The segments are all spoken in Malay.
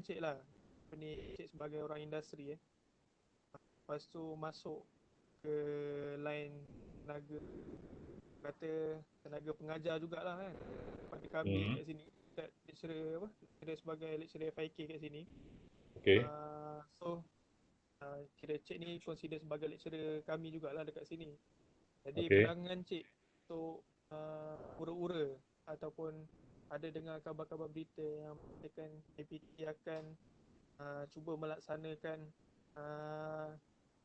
cik lah. Cik sebagai orang industri Lepas tu masuk ke line tenaga, kata tenaga pengajar jugalah kan. Pada kami Hmm. kat sini, kat lecturer lecturer sebagai lecturer FIK kat sini. Okey. Kira cik ni consider sebagai lecturer kami jugalah dekat sini. Jadi Okey. perangan cik untuk ura-ura ataupun ada dengar khabar-khabar berita yang mengatakan APT akan cuba melaksanakan uh,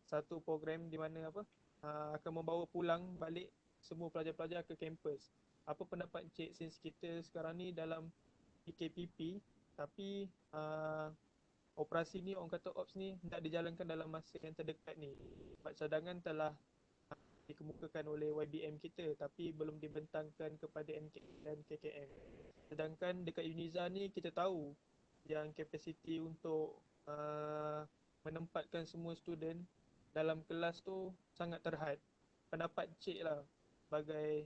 satu program di mana akan membawa pulang balik semua pelajar-pelajar ke kampus. Apa pendapat cik, since kita sekarang ni dalam PKPP tapi operasi ni, orang kata ops ni hendak dijalankan dalam masa yang terdekat ni, sebab cadangan telah dikemukakan oleh YBM kita tapi belum dibentangkan kepada MK dan KKM. Sedangkan dekat Uniza ni kita tahu yang kapasiti untuk menempatkan semua student dalam kelas tu sangat terhad. Pendapat cik lah sebagai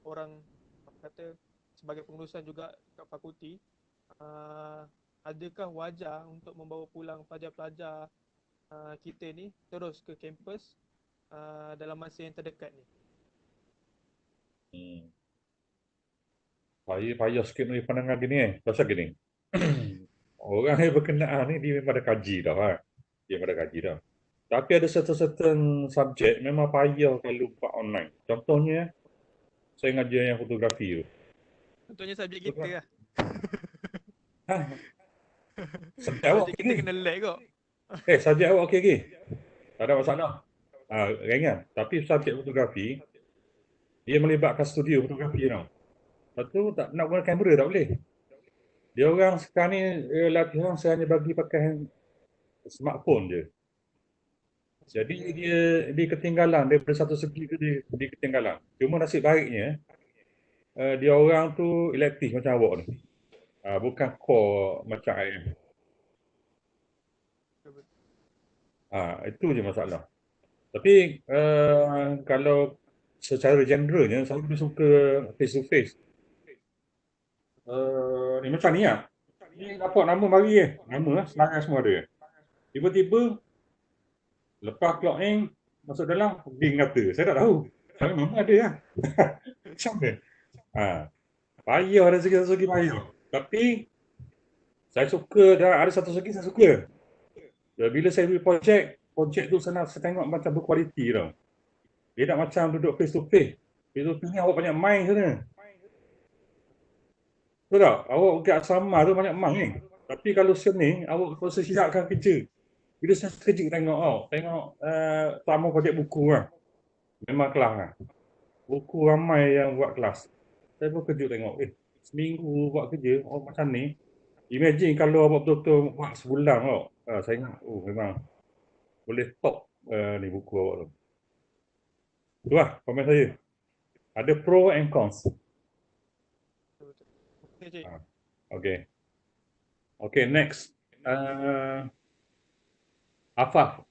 orang kata sebagai pengurusan juga kat fakulti, adakah wajar untuk membawa pulang pelajar-pelajar kita ni terus ke kampus dalam masa yang terdekat ni? Hmm. Payah sikit ni pandangan gini. Pasal gini. Orang yang berkenaan ni dia memang ada kaji dah kan. Dia memang ada kaji dah. Tapi ada certain subjek memang payah kalau buat online. Contohnya, saya ngajar yang fotografi tu. Contohnya subjek kita Fotografi. lah. Ha, subjek awak Subjek okey kita ke? kena lag kok. Subjek awak okey ke? Tak ada masalah. Ringan. Tapi subjek fotografi, dia melibatkan studio fotografi tau. Lepas tu tak nak guna kamera tak boleh. Dia orang sekarang ni latihan saya hanya bagi pakai smartphone je. Jadi dia ketinggalan daripada satu segi tu dia ketinggalan. Cuma nasib baiknya dia orang tu elektif macam awak ni. Bukan core macam IM. Itu je masalah. Tapi kalau secara generalnya saya lebih suka face to face. Ni macam ni lah. Ni dapat nama mari je. Nama lah, senarai semua ada. Tiba-tiba lepas clock in masuk dalam ding kata. Saya tak tahu. Tapi memang ada lah. Macam mana? Payah dari segi payah. Tapi saya suka dah ada satu segi saya suka. Bila saya beri projek tu saya tengok macam berkualiti tau. Dia tak macam duduk face to face. Face to face ni awak banyak main sana. Betul tak? Awak pergi asrama tu banyak main ni. Tapi kalau sini awak rasa siapkan kerja. Bila saya terkejut tengok tamu projek buku lah. Memang kelas lah. Buku ramai yang buat kelas. Saya pun kejut tengok, seminggu buat kerja, macam ni. Imagine kalau awak betul-betul buat sebulan tau. Saya ingat, memang boleh top ni buku awak tu. Itulah komen saya. Ada pro and cons. Betul-betul. Okay, cik. Okay. Okay, next. Afaf.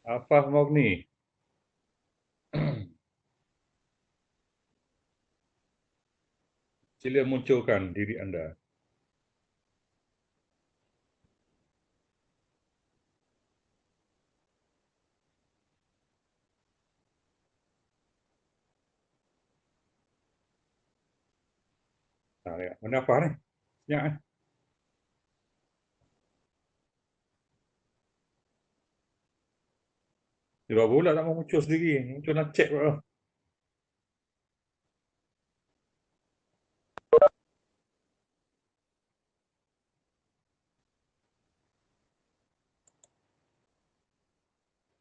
Afaf Mogni. Sila munculkan diri anda. Mana Afaf ni? Senyap ni. Dia pula tak mau muncul sendiri. Muncul nak chat pula.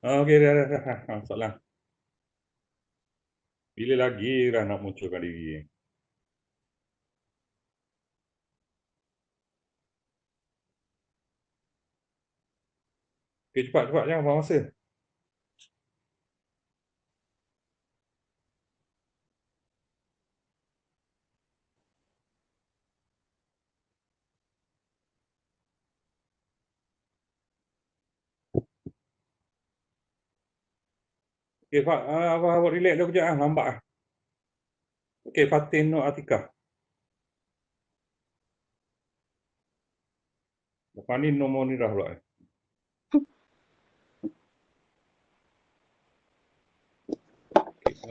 Okey, dah. Soalan. Bila lagi dah nak munculkan diri? Okey, cepat. Jangan buang masa. Okey, Pak. Awak relax dulu kejap. Lambat lah. Okey, Fatin Nur Atikah. Fani nombor ni dah pula.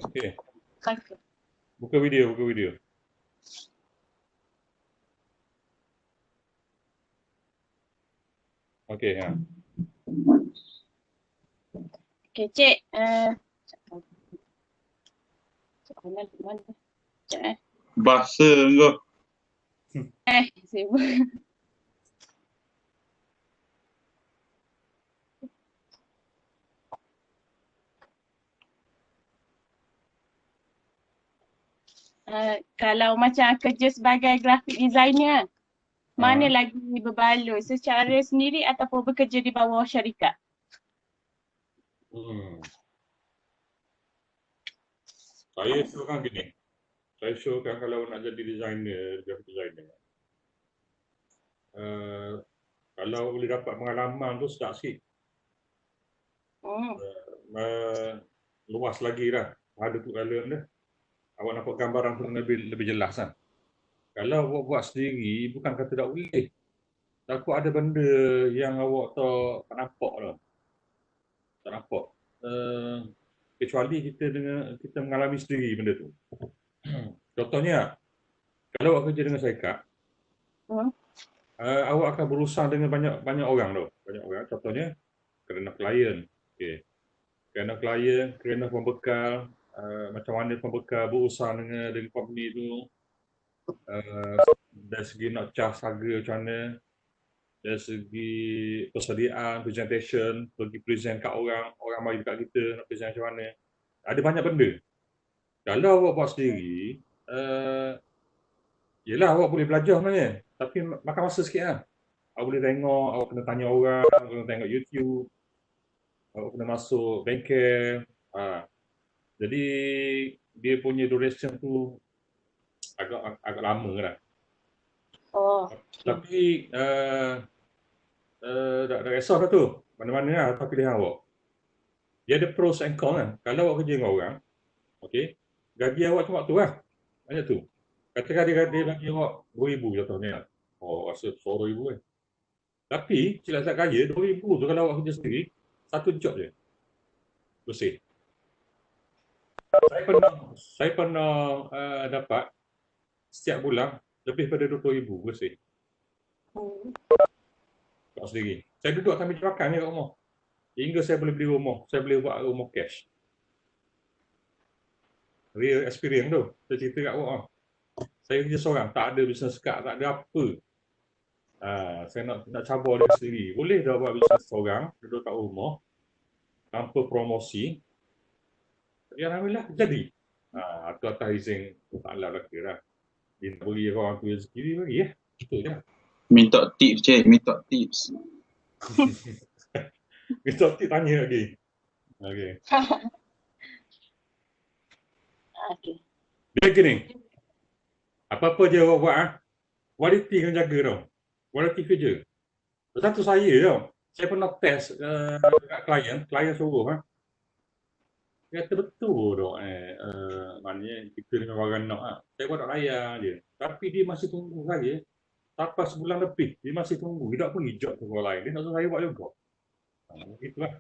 Okey. Buka video. Okey, ha. Okay, Cik. Mana? Cik, Bahasa kau. sibuk. Kalau macam kerja sebagai graphic designer, mana lagi berbaloi, secara sendiri ataupun bekerja di bawah syarikat? Saya showkan gini. Saya showkan kalau nak jadi designer, graphic designer. Kalau boleh dapat pengalaman tu sedap sikit. Luas lagi dah. Ada tu dalam dah. Awak nampak gambaran tu lebih jelas kan. Kalau awak buat sendiri, bukan kata tak boleh. Takut ada benda yang awak tak nampak lah. Tak nampak. Kecuali kita mengalami sendiri benda tu. Contohnya, kalau awak kerja dengan syarikat, awak akan berurusan dengan banyak orang tu. Banyak orang. Contohnya, kerana klien. Okay. Kerana klien, kerana pembekal, macam mana pembekal berurusan dengan company tu, dari segi nak charge harga macam mana, dari segi persediaan, presentation, pergi present kat orang mari dekat kita nak present macam mana. Ada banyak benda. Kalau awak buat sendiri, yelah awak boleh belajar sebenarnya, tapi makan masa sikit lah. Awak boleh tengok, awak kena tanya orang, awak kena tengok YouTube, awak kena masuk bengkel. Jadi dia punya duration tu agak lama lah. Tapi tak kisah dah tu. Mana-mana lah atas pilihan awak. Dia ada pros and cons kan. Kalau awak kerja dengan orang, okey, gaji awak cuma tu lah. Banyak tu. Katakan dia bagi awak RM2,000 contohnya. Rasa RM100,000 kan. Tapi silap-silap kaya RM2,000 tu kalau awak kerja sendiri, satu job je. Bersih. Saya pernah dapat setiap bulan lebih pada RM20,000 bersih. Kat sendiri. Saya duduk akan meja makan ni kat rumah. Hingga saya boleh beli rumah. Saya boleh buat rumah cash. Real experience tu. Saya cerita kat awak. Saya kerja seorang. Tak ada business card. Tak ada apa. Saya nak cabar dia sendiri. Boleh dah buat business seorang. Duduk kat rumah. Tanpa promosi. Ya Alhamdulillah. Jadi. Atas izin taklah belaka lah. Dia nak beri orang tu rezeki dia bagi ya. Betul je. Minta tips, Cik. Minta tips. Minta tips tanya lagi. Okey. Dia gini. Apa-apa je awak buat, kualiti kena jaga tau. Kualiti kerja. Satu saya tau. Saya pernah test kat klien suruh. Dia kata betul tau. Maknanya kita dengan orang nak. Saya buat tak layan dia. Tapi dia masih tunggu saya. Sampai sebulan lebih. Dia masih tunggu. Dia tak pergi job ke orang lain. Dia nak suruh saya buat juga. Begitulah.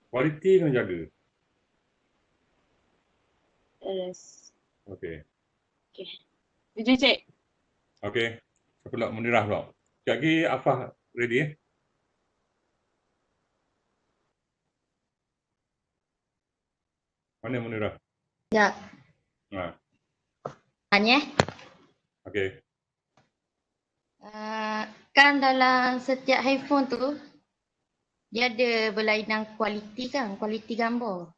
Kualiti kena jaga. Yes. Okey. Setuju, Cik. Okey. Saya pula Munirah pula. Sekejap lagi Afah ready Mana Munirah? Ya. Tanya. Okey. Kan dalam setiap handphone tu dia ada berlainan kualiti kan, kualiti gambar.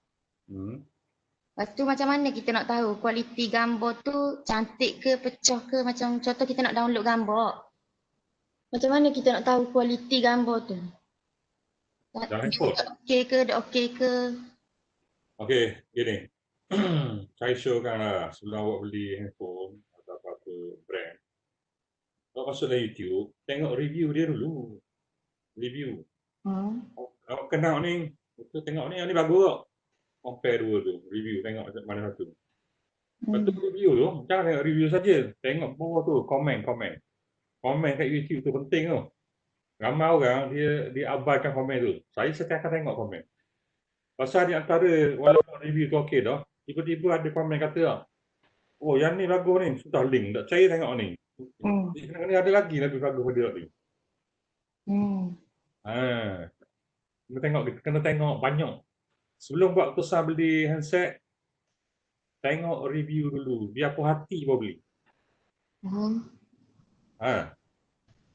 Lepas tu macam mana kita nak tahu kualiti gambar tu cantik ke, pecah ke, macam contoh kita nak download gambar. Macam mana kita nak tahu kualiti gambar tu? Dalam handphone? Okey ke, tak okey ke? Okey, gini. Saya showkan lah sebelum awak beli handphone atau apa-apa brand. Awak masuk dalam YouTube, tengok review dia dulu. Review. Awak kenal ni, betul tengok ni bagus tak? Compare dua tu, review tengok mana satu. Lepas tu review tu, jangan tengok review saja. Tengok bawah tu, komen. Komen kat YouTube tu penting tu. Ramai orang dia abaikan komen tu. Saya setiap akan tengok komen. Pasal di antara walaupun review tu okey dah, tiba-tiba ada komen kata, oh yang ni bagus ni, sudah link, tak percaya tengok ni. Ni ada lagi bagus pada ni. Kena tengok banyak. Sebelum buat keputusan beli handset, tengok review dulu. Biar puas hati baru beli.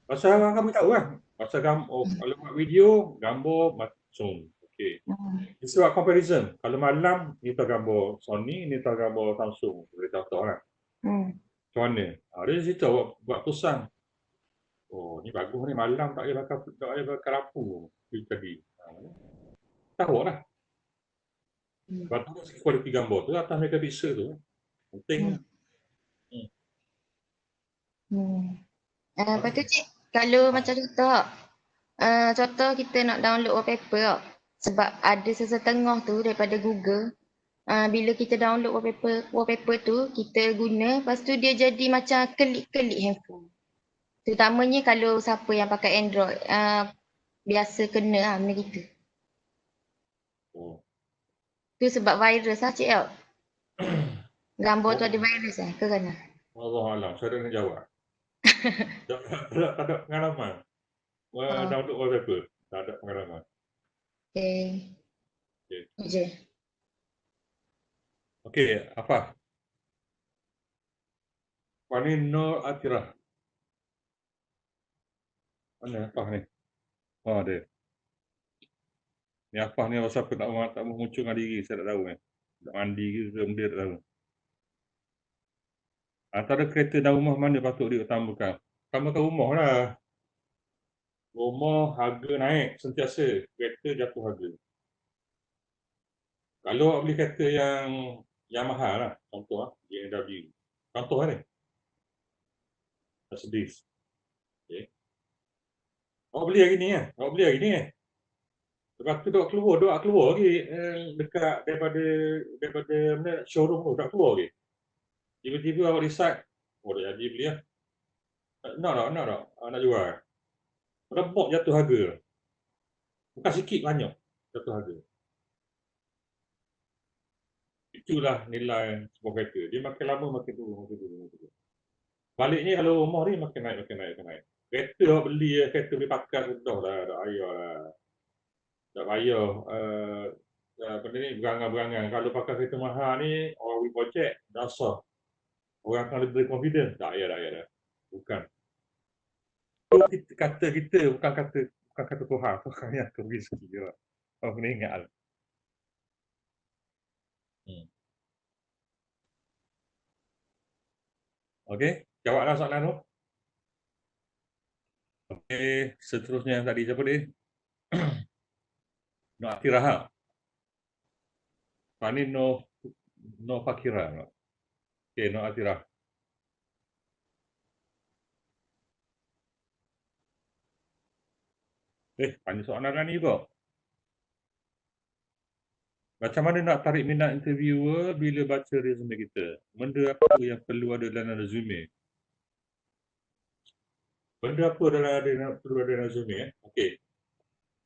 Pasal orang akan beritahu kan. Pasal kalau buat video, gambar macam. Okey. It's about comparison. Kalau malam, ni tahu gambar Sony, ni tahu gambar Samsung. Boleh tahu kan. Macam mana? Dia cerita buat keputusan. Oh, ni bagus ni. Malam tak payah bakar lampu. Tadi. Tahu lah. Sebab tu kualiti gambar tu atas megapixel tu. Penting. Lepas tu cik, kalau macam contoh kita nak download wallpaper sebab ada sesetengah tu daripada Google, bila kita download wallpaper tu, kita guna, lepas tu dia jadi macam kelip-kelip handphone. Terutamanya kalau siapa yang pakai Android, biasa kena lah benda gitu. Tu sebab virus lah cik tau. Gambar tu ada virus ke kan? Wallahualam, saya nak jawab. Tak ada pengalaman. Download wallpaper. Tak ada pengalaman. Okay. Okey, apa? Fani Nur Atirah. Mana apa ni? Oh, ada. Ni apa ni? Pasal apa tak muncul dengan diri? Saya tak tahu ni. Tak mandi ke benda tak tahu. Antara kereta dan rumah mana patut diutamakan? Utamakan rumah lah. Rumah harga naik sentiasa. Kereta jatuh harga. Kalau awak beli kereta yang mahal lah. Contoh BMW. Contoh lah ni. Mercedes. Okay. Awak beli hari ni kan? Awak beli hari ni kan? Lepas tu dok keluar lagi dekat daripada mana showroom tu, tak keluar lagi. Tiba-tiba awak decide, oh dah jadi beli lah. Nak jual. Rebok jatuh harga. Bukan sikit, banyak jatuh harga. Itulah nilai sebuah kereta. Dia makin lama makin turun. Baliknya kalau rumah ni makin naik. Kereta awak beli, kereta beli pakai sudah lah, tak payah lah. Tak payah benda ni berangan-berangan. Kalau pakai kereta mahal ni, orang beli projek, dah sah. Orang akan lebih confident. Tak payah. Bukan. Kata kita, bukan kata Tuhan. Tuhan yang akan beri rezeki je lah. Orang kena ingat lah. Okey, jawablah soalan tu. Okey, seterusnya yang tadi siapa dia? Nur Atirah. Fani No Fakira. Okey, Nur Atirah. Banyak soalan ni juga. Macam mana nak tarik minat interviewer bila baca resume kita? Benda apa yang perlu ada dalam resume? Benda apa perlu ada dalam resume? Okey.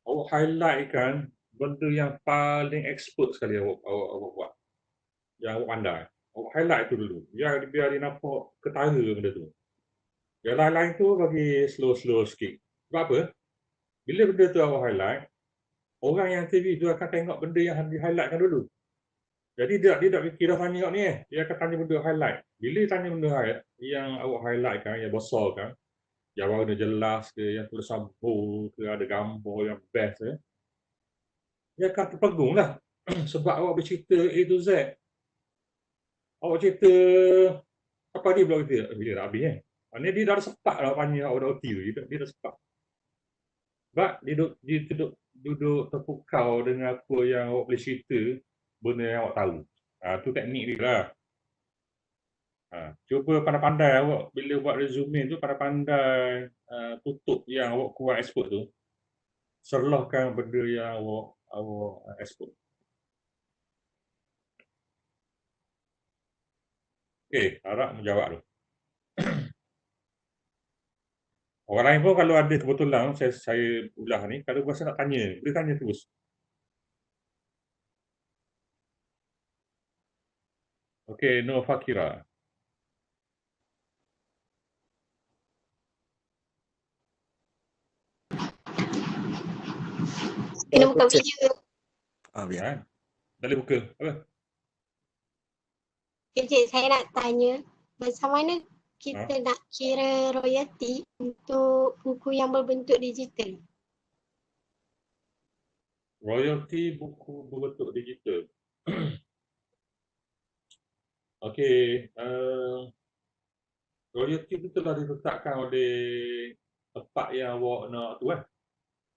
Awak highlight kan benda yang paling expert sekali awak buat. Yang awak pandai. Awak highlight tu dulu. Biar dia nampak ketara benda tu. Yang lain-lain tu bagi slow sikit. Sebab apa? Bila benda tu awak highlight, orang yang interview tu akan tengok benda yang di-highlightkan dulu. Jadi dia tak fikir dah tanya ni dia akan tanya benda highlight. Bila dia tanya benda yang awak highlight kan, yang besar kan, yang warna jelas ke, yang tulisan bold ke, ada gambar yang best dia akan terpegung lah. Sebab awak bercerita A to Z. Awak cerita apa dia pula kita? Bila dah habis Maksudnya dia dah sepak lah tanya awak dah OT tu. Dia dah sepak. Sebab dia duduk terpukau dengan apa yang awak boleh cerita, benda yang awak tahu. Tu teknik dia lah. Cuba pandai-pandai awak bila buat resume tu, pandai-pandai tutup yang awak kuat expert tu. Serlahkan benda yang awak expert. Okey, harap menjawab tu. Orang lain pun kalau ada kebetulan saya ulah ni, kalau rasa nak tanya, boleh tanya terus. Okey, Nur Fakira. Kena buka video. Ya. Dah boleh buka. Apa? Cik, saya nak tanya macam mana kita nak kira royalty untuk buku yang berbentuk digital? Royalty buku berbentuk digital. Okey, royalty itu telah diletakkan oleh tempat yang awak nak tu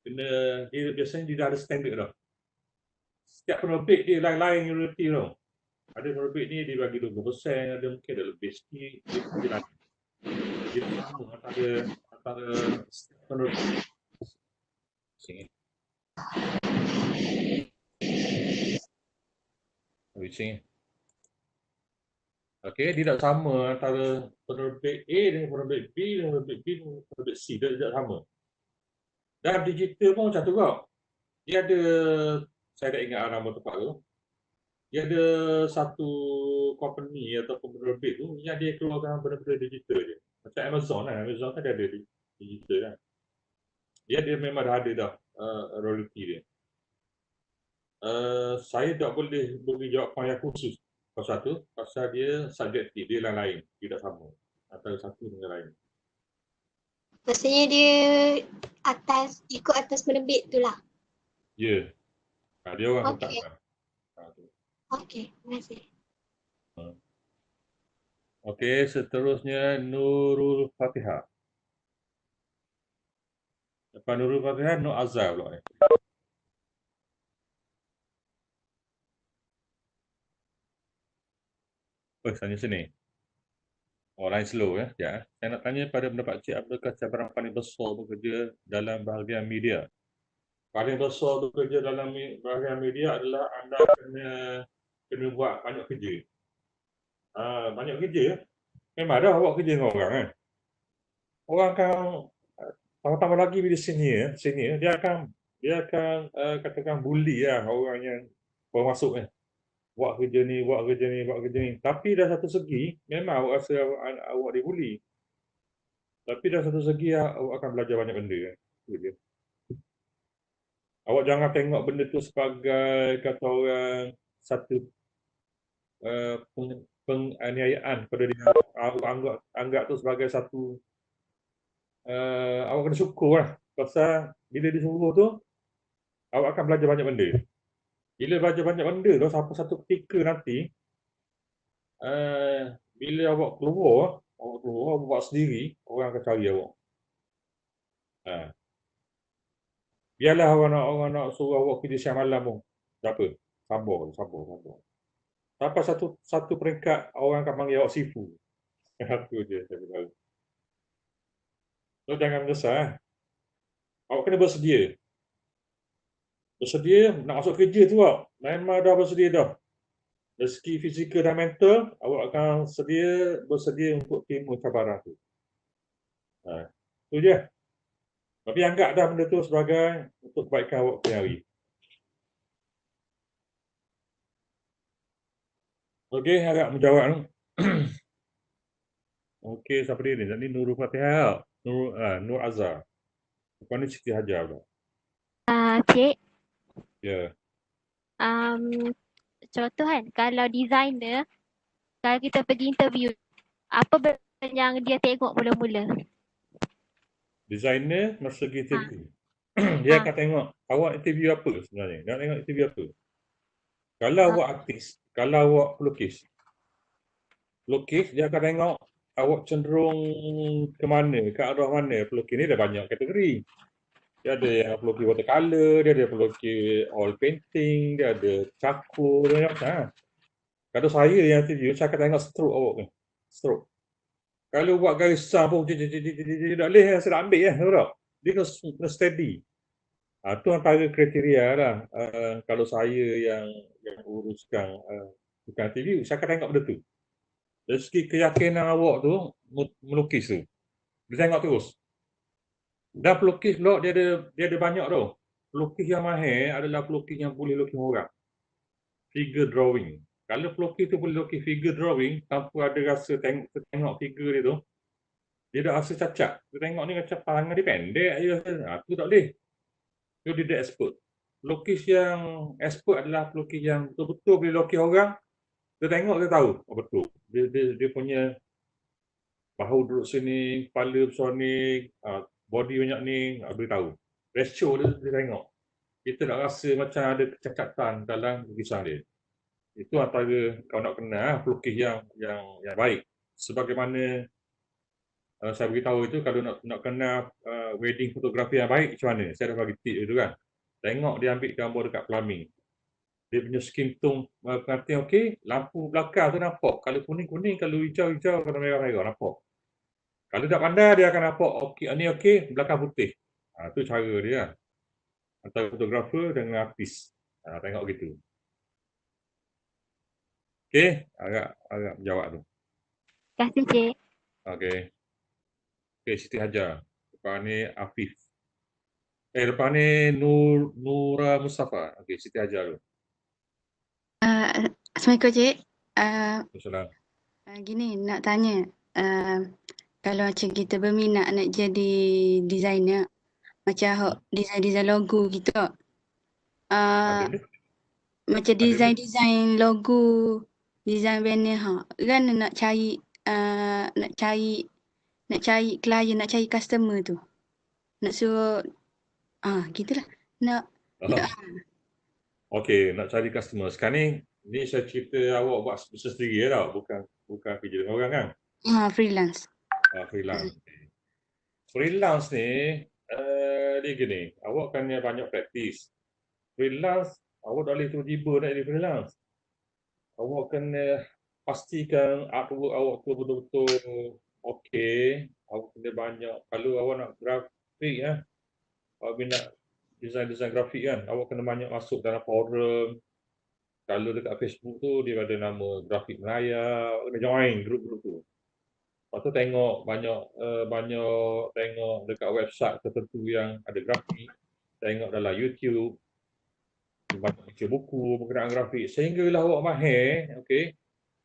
dia biasanya dia dah ada standard dah. Setiap penerbit dia lain-lain royalty tau. Ada penerbit ni dia bagi 20%, ada mungkin ada lebih sikit, dia lain. Dia sama antara setiap penerbit. Sini. Sini. Okey, dia tak sama antara penerbit A dengan penerbit B dengan penerbit B dengan penerbit C. Dia tidak sama. Dan digital pun macam tu kau. Dia ada, saya tak ingat nama tempat tu. Dia ada satu company ataupun penerbit tu yang dia keluarkan benda-benda digital je. Macam Amazon lah. Amazon kan dia ada digital kan. Dia memang dah ada dah royalty dia. Saya tak boleh beri jawapan yang khusus. Pasal tu, pasal dia subjektif, dia lain-lain, tidak sama antara satu dengan lain. Maksudnya dia ikut atas penerbit tu lah. Ya. Dia orang letakkan. Okey, terima kasih. Okey, seterusnya Nurul Fatihah. Lepas Nurul Fatihah, Nur Azhar pula ni. Tanya sini. Orang slow ya. Saya nak tanya pada pendapat Cik, apakah cabaran paling besar bekerja dalam bahagian media? Paling besar bekerja dalam bahagian media adalah anda kena buat banyak kerja. Banyak kerja. Memang dah buat kerja dengan orang kan. Orang akan tambah lagi bila senior dia akan katakan bully lah orang yang baru masuk kan. Buat kerja ni. Tapi dah satu segi, memang awak rasa awak dibuli. Tapi dah satu segi, awak akan belajar banyak benda kan. Awak jangan tengok benda tu sebagai, kata orang, satu penganiayaan pada dia. Awak anggap tu sebagai satu, awak kena syukur lah. Pasal bila disuruh tu, awak akan belajar banyak benda. Bila belajar banyak benda tu, sampai satu ketika nanti, bila awak keluar, awak buat sendiri, orang akan cari awak. Biarlah orang nak suruh awak kerja siang malam pun. Tak apa, sabar. Sampai satu peringkat, orang akan panggil awak sifu. Itu je saya beritahu. So, jangan menyesal. Awak kena bersedia. Bersedia nak masuk kerja tu awak. Memang dah bersedia dah. Dari segi fizikal dan mental, awak akan bersedia untuk terima cabaran tu. Itu je. Tapi anggap dah benda tu sebagai untuk kebaikan awak punya hari. Okey, harap menjawab tu. Okey, siapa dia ni? Tadi Nurul Fatihah. Nur Azhar. Lepas ni Siti Hajar pula. Cik. Ya. Contoh kan, kalau designer, kalau kita pergi interview, apa benda yang dia tengok mula-mula? Designer masa pergi interview. Dia akan tengok awak interview apa sebenarnya. Dia nak tengok interview apa. Kalau awak artis, kalau awak pelukis, dia akan tengok awak cenderung ke mana, ke arah mana. Pelukis ni ada banyak kategori. Dia ada yang pelukis watercolor, dia ada pelukis oil painting, dia ada charcoal, dia macam. Kalau saya yang interview, saya akan tengok stroke awak ni. Stroke. Kalau buat garis besar pun, tak boleh, saya nak ambil tak? Dia kena steady. Itu antara kriteria lah. Kalau saya yang uruskan bukan interview, saya akan tengok benda tu. Dari segi keyakinan awak tu, melukis tu. Dia tengok terus. Dan pelukis pula dia ada banyak tau. Pelukis yang mahir adalah pelukis yang boleh lukis orang. Figure drawing. Kalau pelukis tu boleh lukis figure drawing tanpa ada rasa tengok figure dia tu, dia dah rasa cacat. Dia tengok ni macam tangan dia pendek je. Tu tak boleh. Tu dia expert. Pelukis yang expert adalah pelukis yang betul-betul boleh lukis orang. Dia tengok dia tahu. Oh, betul. Dia punya bahu duduk sini, kepala besar ni, body banyak ni, boleh tahu. Ratio dia tengok. Kita nak rasa macam ada kecacatan dalam lukisan dia. Itu antara kau nak kenal pelukis yang baik. Sebagaimana saya beritahu itu, kalau nak kenal wedding fotografi yang baik macam mana, saya dah bagi tip itu kan. Tengok dia ambil gambar dekat Flaming. Dia punya skin tone pengantin okey, lampu belakang tu nampak. Kalau kuning-kuning, kalau hijau-hijau, kalau merah-merah nampak. Kalau tak pandai dia akan nampak okey, ni okey, belakang putih. Itu cara dia. Antara fotografer dengan artis. Tengok gitu. Okey, agak menjawab tu. Terima kasih, Cik. Okey. Okey, Siti Hajar. Lepas ni Afif. Lepas ni Nura Mustafa. Okey, Siti Hajar tu. Assalamualaikum, Cik. Assalamualaikum. Gini, nak tanya. Kalau macam kita berminat nak jadi designer, macam design-design logo gitu. Ada dia? Macam Ada design logo, design banner kan nak cari klien, nak cari customer tu. Nak suruh gitulah. Nak Okey, nak cari customer. Sekarang ni saya cerita awak buat bisnes sendiri tau, bukan kerja dengan orang kan? freelance. Freelance. Freelance ni dia gini, awak kan banyak praktis. Freelance, awak tak boleh tiba-tiba nak jadi freelance. Awak kena pastikan artwork awak tu betul-betul okey. Awak kena banyak. Kalau awak nak grafik awak nak design grafik kan, awak kena banyak masuk dalam forum. Kalau dekat Facebook tu dia ada nama grafik Melaya, awak kena join grup-grup tu. Lepas tu tengok banyak tengok dekat website tertentu yang ada grafik, tengok dalam YouTube, banyak baca buku berkenaan grafik sehinggalah awak mahir, okey.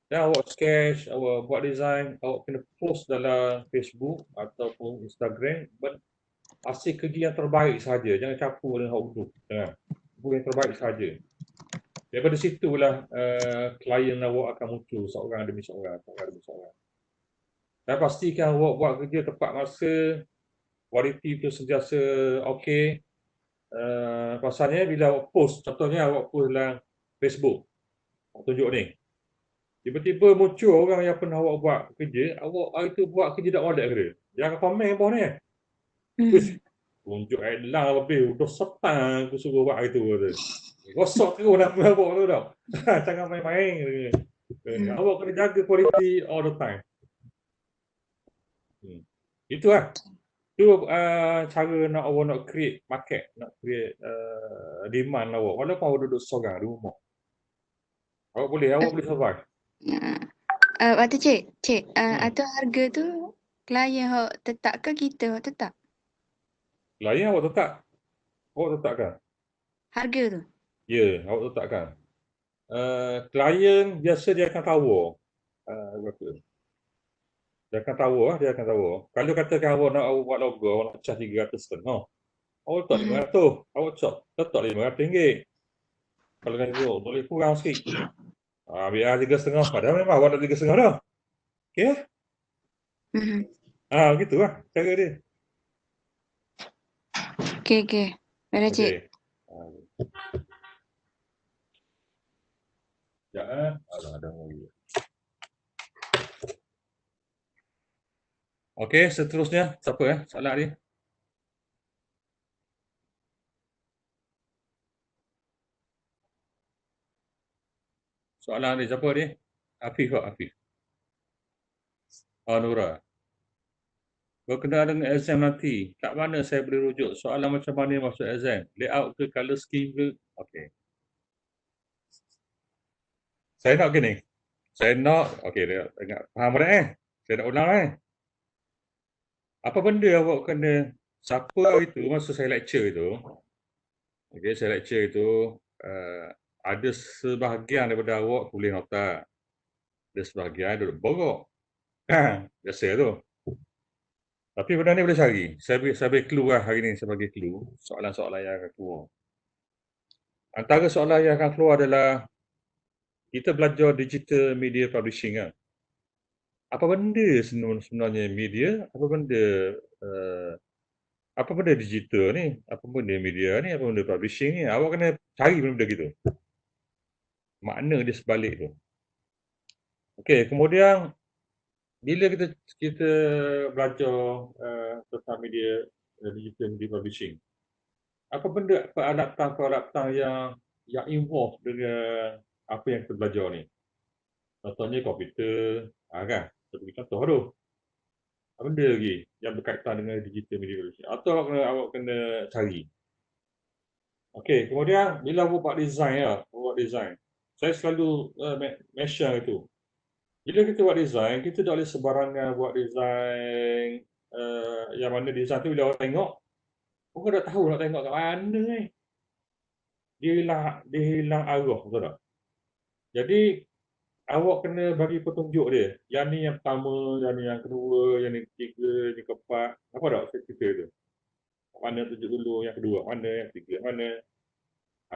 Dan awak sketch, awak buat design, awak kena post dalam Facebook ataupun Instagram, hasil kerja yang terbaik saja, jangan campur dengan hak uduk. Yang terbaik saja. Daripada situlah klien awak akan muncul seorang demi seorang. Dan pastikan awak buat kerja tepat masa, kualiti tu sentiasa okey. Pasalnya bila awak post, contohnya awak post dalam Facebook, tunjuk ni. Tiba-tiba muncul orang yang pernah awak buat kerja, awak hari tu buat kerja tak model ke dia? Dia akan komen bawah ni. Tunjuk headline lebih, udah setang aku suruh buat itu. Gosok terus nama awak tu tau. Jangan main-main. Awak kena jaga kualiti all the time. Itu lah. Itu cara nak awak nak create market, nak create demand awak. Walaupun awak duduk seorang di rumah. Awak boleh survive. Waktu Cik, atau harga tu klien hok tetap ke kita hok tetap? Klien awak tetap. Awak tetapkan. Harga tu? Ya, awak tetapkan. Klien biasa dia akan tawar. Berapa? Dia akan tawar. Kalau katakan awak nak buat logo, awak nak pecah 300 awak letak 500. Awak letak RM500. Kalau kan tu, boleh kurang sikit. Biar 3,5. Padahal memang awak nak 3,5 dah. Okey? Begitulah cara dia. Okey. Baiklah, Cik. Sekejap. Ada lagi. Okey, seterusnya. Siapa soalan ni? Soalan ni siapa ni? Afif. Nura. Berkenaan dengan exam nanti, kat mana saya boleh rujuk? Soalan macam mana masuk exam? Layout ke, color scheme ke? Okey. Saya nak gini. Okey, ingat faham dah Saya nak ulang Apa benda awak kena siapa itu masa saya lecture itu, okay, saya lecture itu, ada sebahagian daripada awak tulis nota, ada sebahagian duduk borok. Biasa tu. Tapi benda ni boleh cari. Saya bagi clue lah hari ni, saya bagi clue soalan-soalan yang akan keluar. Antara soalan yang akan keluar adalah kita belajar digital media publishing kan. Apa benda sebenarnya media? Apa benda digital ni? Apa benda media ni? Apa benda publishing ni? Awak kena cari benda-benda gitu. Makna dia sebalik tu. Okey, kemudian bila kita belajar tentang media digital media publishing, apa benda peralatan yang involve dengan apa yang kita belajar ni? Contohnya komputer, kan? Seperti contoh tu. Apa benda lagi yang berkaitan dengan digital media publishing? Atau awak kena cari. Okey, kemudian bila awak buat design, saya selalu mention itu. Bila kita buat design, kita tak boleh sebarangan buat design yang mana design tu bila orang tengok, orang dah tahu nak tengok kat mana ni. Dia hilang arah, betul tak? Jadi, awak kena bagi petunjuk dia. Yang ni yang pertama, yang ni yang kedua, yang ni ketiga, yang ni keempat. Apa tak saya cerita tu? Mana tunjuk dulu, yang kedua mana, yang ketiga mana.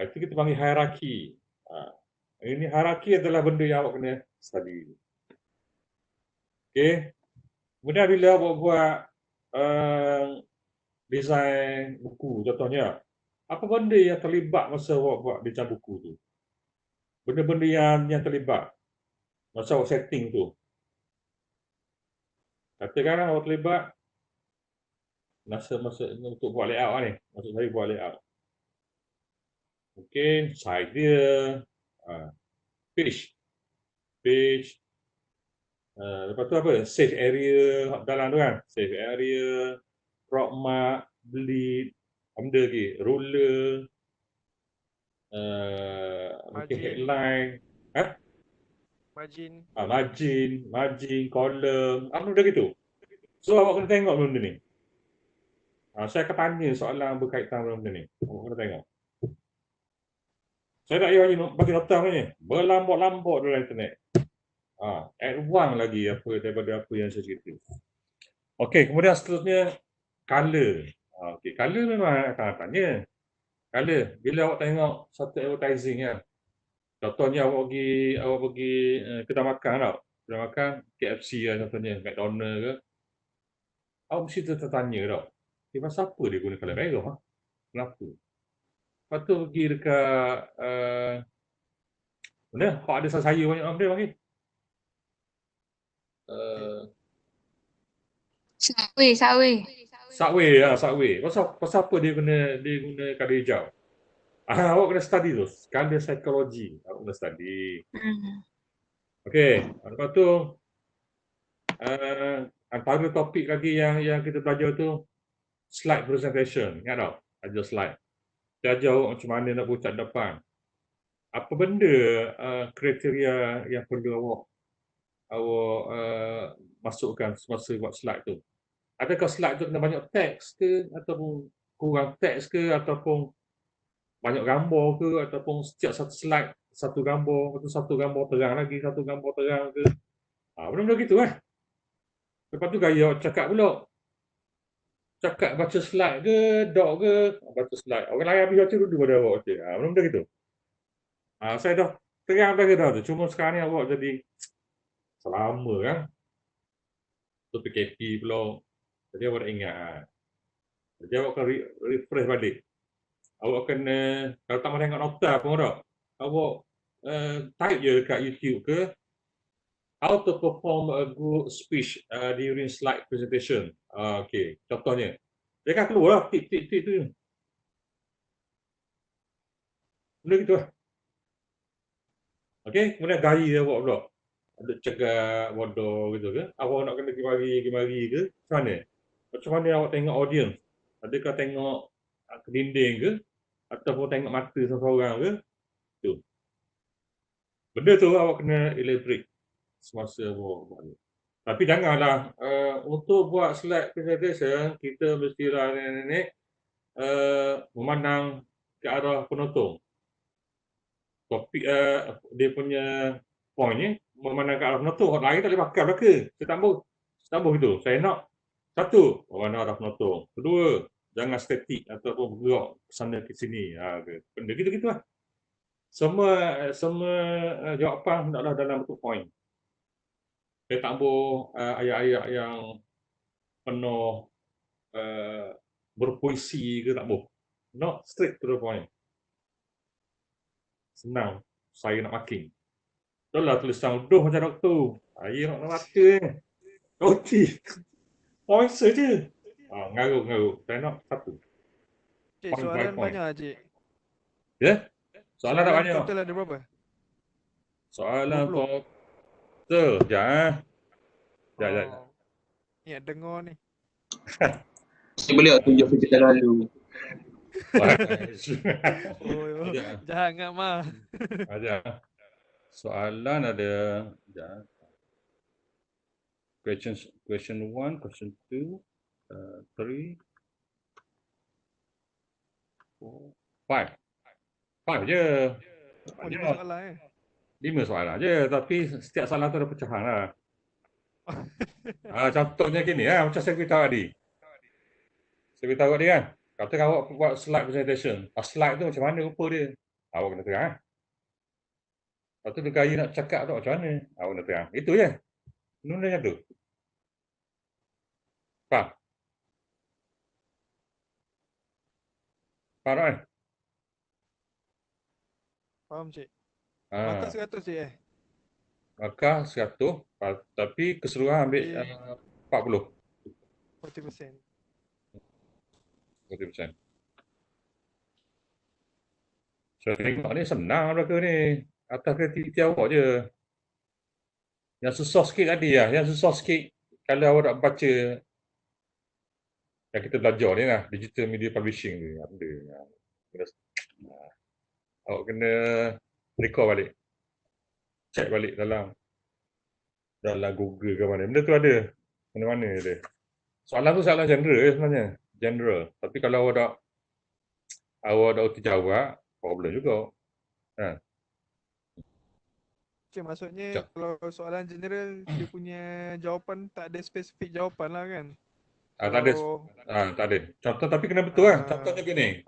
Itu kita panggil hierarki. Ini hierarki adalah benda yang awak kena study. Okey. Kemudian bila awak buat design buku contohnya, apa benda yang terlibat masa awak buat design buku tu? Benda-benda yang terlibat masa awak setting tu. Katakanlah awak terlibat masa untuk buat layout ni. Maksud saya buat layout. Mungkin size dia, page. Lepas tu apa? Save area dalam tu kan. Save area, crop mark, bleed, benda lagi, ruler, mungkin headline, margin, column, apa benda gitu. So awak kena tengok benda ni. Saya akan tanya soalan berkaitan dengan benda ni. Awak kena tengok. Saya tak payah bagi nota ni. Berlambot-lambot dalam internet. Advance lagi daripada apa yang saya cerita. Okey, kemudian seterusnya color. Okey, color memang akan tanya. Color, bila awak tengok satu advertising kan. Contohnya awak pergi kedai makan tau. Kedai makan KFC lah contohnya, McDonald ke. Awak mesti tertanya tau. Pasal apa dia guna color merah? Kenapa? Lepas tu pergi dekat mana? Kau ada sayur banyak benda panggil. Subway. Pasal apa dia guna color hijau? Awak kena study tu. Color psychology. Awak kena study. Okey. Lepas tu antara topik lagi yang kita belajar tu slide presentation. Ingat tak? Ada slide. Dia ajar awak macam mana nak buat depan. Apa benda kriteria yang perlu awak masukkan semasa buat slide tu? Adakah slide tu kena banyak teks ke, ataupun kurang teks ke, ataupun banyak gambar ke, ataupun setiap satu slide satu gambar, atau satu gambar terang lagi, satu gambar terang ke. Benda-benda gitu kan. Lepas tu gaya awak cakap pula. Cakap baca slide ke, dok ke, baca slide. Orang lain habis baca dulu pada awak baca. Benda-benda gitu. Saya dah terang dah tu. Cuma sekarang ni awak jadi selama kan. Tu PKP pula. Jadi awak dah ingat. Jadi awak akan refresh balik. Awak kena, kalau tak mahu tengok nota pun tak, awak type je dekat YouTube ke, how to perform a good speech during slide presentation. Okey, contohnya. Dia akan keluar lah tip-tip tu. Benda gitu lah. Okey, kemudian gaya awak pula. Ada cegah, bodoh gitu ke. Awak nak kena kemari ke, macam mana? Macam mana awak tengok audience? Adakah tengok ke dinding ke? Ataupun tengok mata seseorang ke? Tu. Benda tu awak kena elaborate semasa awak buat ni. Tapi janganlah untuk buat slide presentation kita mestilah memandang ke arah penonton. Topik dia punya point ni memandang ke arah penonton. Orang lain tak boleh pakai belaka. Saya tambah gitu. Saya nak satu, memandang arah penonton. Kedua, jangan statik ataupun bergerak sana ke sini. Benda gitu-gitu lah. Semua jawapan hendaklah dalam bentuk point. Saya tambah ayat-ayat yang penuh berpuisi ke tak boleh. Not straight to the point. Senang. Saya nak marking. Betul lah tulisan uduh macam doktor. Saya nak mata ni. Roti. Point saja. Ngarut. Saya nak satu. Cik, Point by soalan point. banyak cik. Ya? Soalan tak banyak. Total ada berapa? Soalan 20. total. Sekejap. Sekejap. Ni nak dengar ni. Saya boleh tak tunjuk kita lalu? Oh, jangan mah. Ada. Soalan ada. Question 1, question 2, 3, 4, 5. 5 je. Oh, 5 soalan 5 soalan je. Tapi setiap soalan tu ada pecahan lah. Contohnya gini lah. Macam saya beritahu tadi. Saya beritahu tadi kan. Katakan awak buat slide presentation. Slide tu macam mana rupa dia? Awak kena terang. Lepas tu dia gaya nak cakap tu macam mana? Awak kena terang. Itu je. Benda macam tu. Faham? Faham kan? Faham cik. Markah 100 cik Markah 100. Tapi keseluruhan ambil 40. 40%. 40%. Saya tengok ni senang mereka ni. Atas kreativiti awak je. Yang susah sikit tadi lah. Yang susah sikit kalau awak nak baca yang kita belajar ni lah. Digital Media Publishing ni. Awak kena record balik. Check balik dalam Google ke mana. Benda tu ada. Mana-mana ada. Soalan tu soalan general sebenarnya. General. Tapi kalau awak dah okey jawab, problem juga. Cik, maksudnya kalau soalan general, dia punya jawapan tak ada spesifik jawapan lah kan? Tak ada. Tak ada. Contoh tapi kena betul kan. Contohnya gini.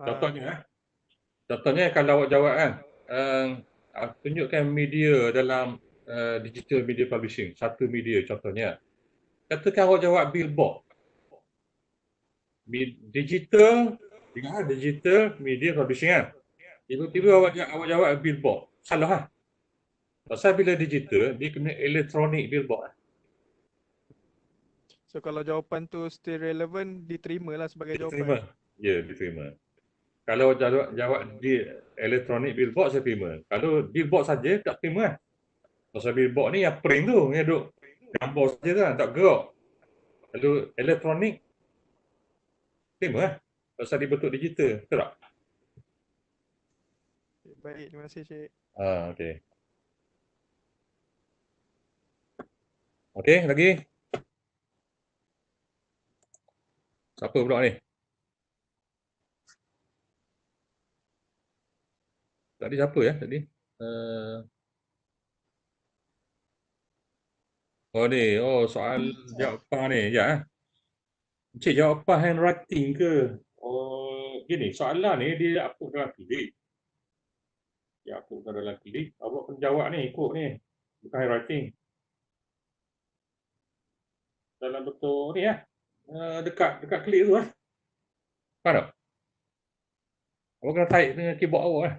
Contohnya kalau awak jawab kan, tunjukkan media dalam digital media publishing. Satu media contohnya. Katakan awak jawab billboard. Digital media publishing kan. Tiba-tiba awak jawab billboard. Salah lah. Pasal bila digital, dia kena electronic billboard. So kalau jawapan tu still relevant, diterima lah sebagai jawapan. Ya, diterima. Kalau jawab di electronic billboard, saya terima. Kalau billboard saja, tak terima lah. Pasal billboard ni yang print tu, yang duk gambar saja kan, tak gerak. Kalau electronic, terima lah. Pasal dia bentuk digital, betul tak? Baik, terima kasih cik. Okey. Okey, lagi? Siapa pula ni? Tadi siapa ya tadi? Ni, soal jawapan ni. Ya. Cik, jawapan handwriting ke? Gini, soalan ni dia upload dalam klik. Dia upload dalam klik. Awak kena jawab ni, ikut ni. Bukan handwriting. Dalam bentuk ni ya. Dekat klik tu lah. Faham tak? Awak kena type dengan keyboard awak lah.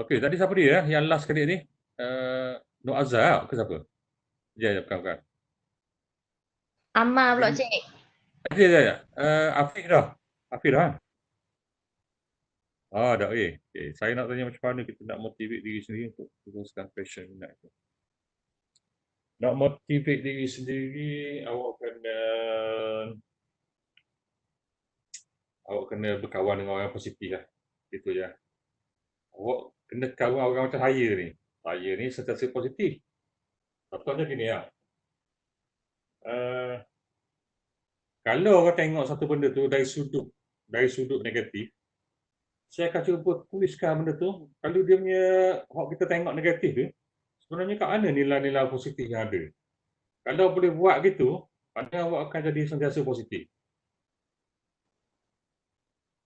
Okey, tadi siapa dia? Yang last kali ni? Nur Azhar ke siapa? Ya, bukan. Amal pula cik. Ya. Afiq dah. Dah okey. Saya nak tanya macam mana kita nak motivate diri sendiri untuk teruskan passion minat itu. Nak motivate diri sendiri, awak kena berkawan dengan orang yang positif lah. Itu je. Awak kena kawan orang macam saya ni. Saya ni sentiasa positif. Contohnya gini ya. Kalau orang tengok satu benda tu dari sudut negatif, saya akan cuba tuliskan benda tu. Kalau dia punya, kita tengok negatif tu, sebenarnya kat mana nilai-nilai positif yang ada. Kalau boleh buat gitu, maknanya awak akan jadi sentiasa positif.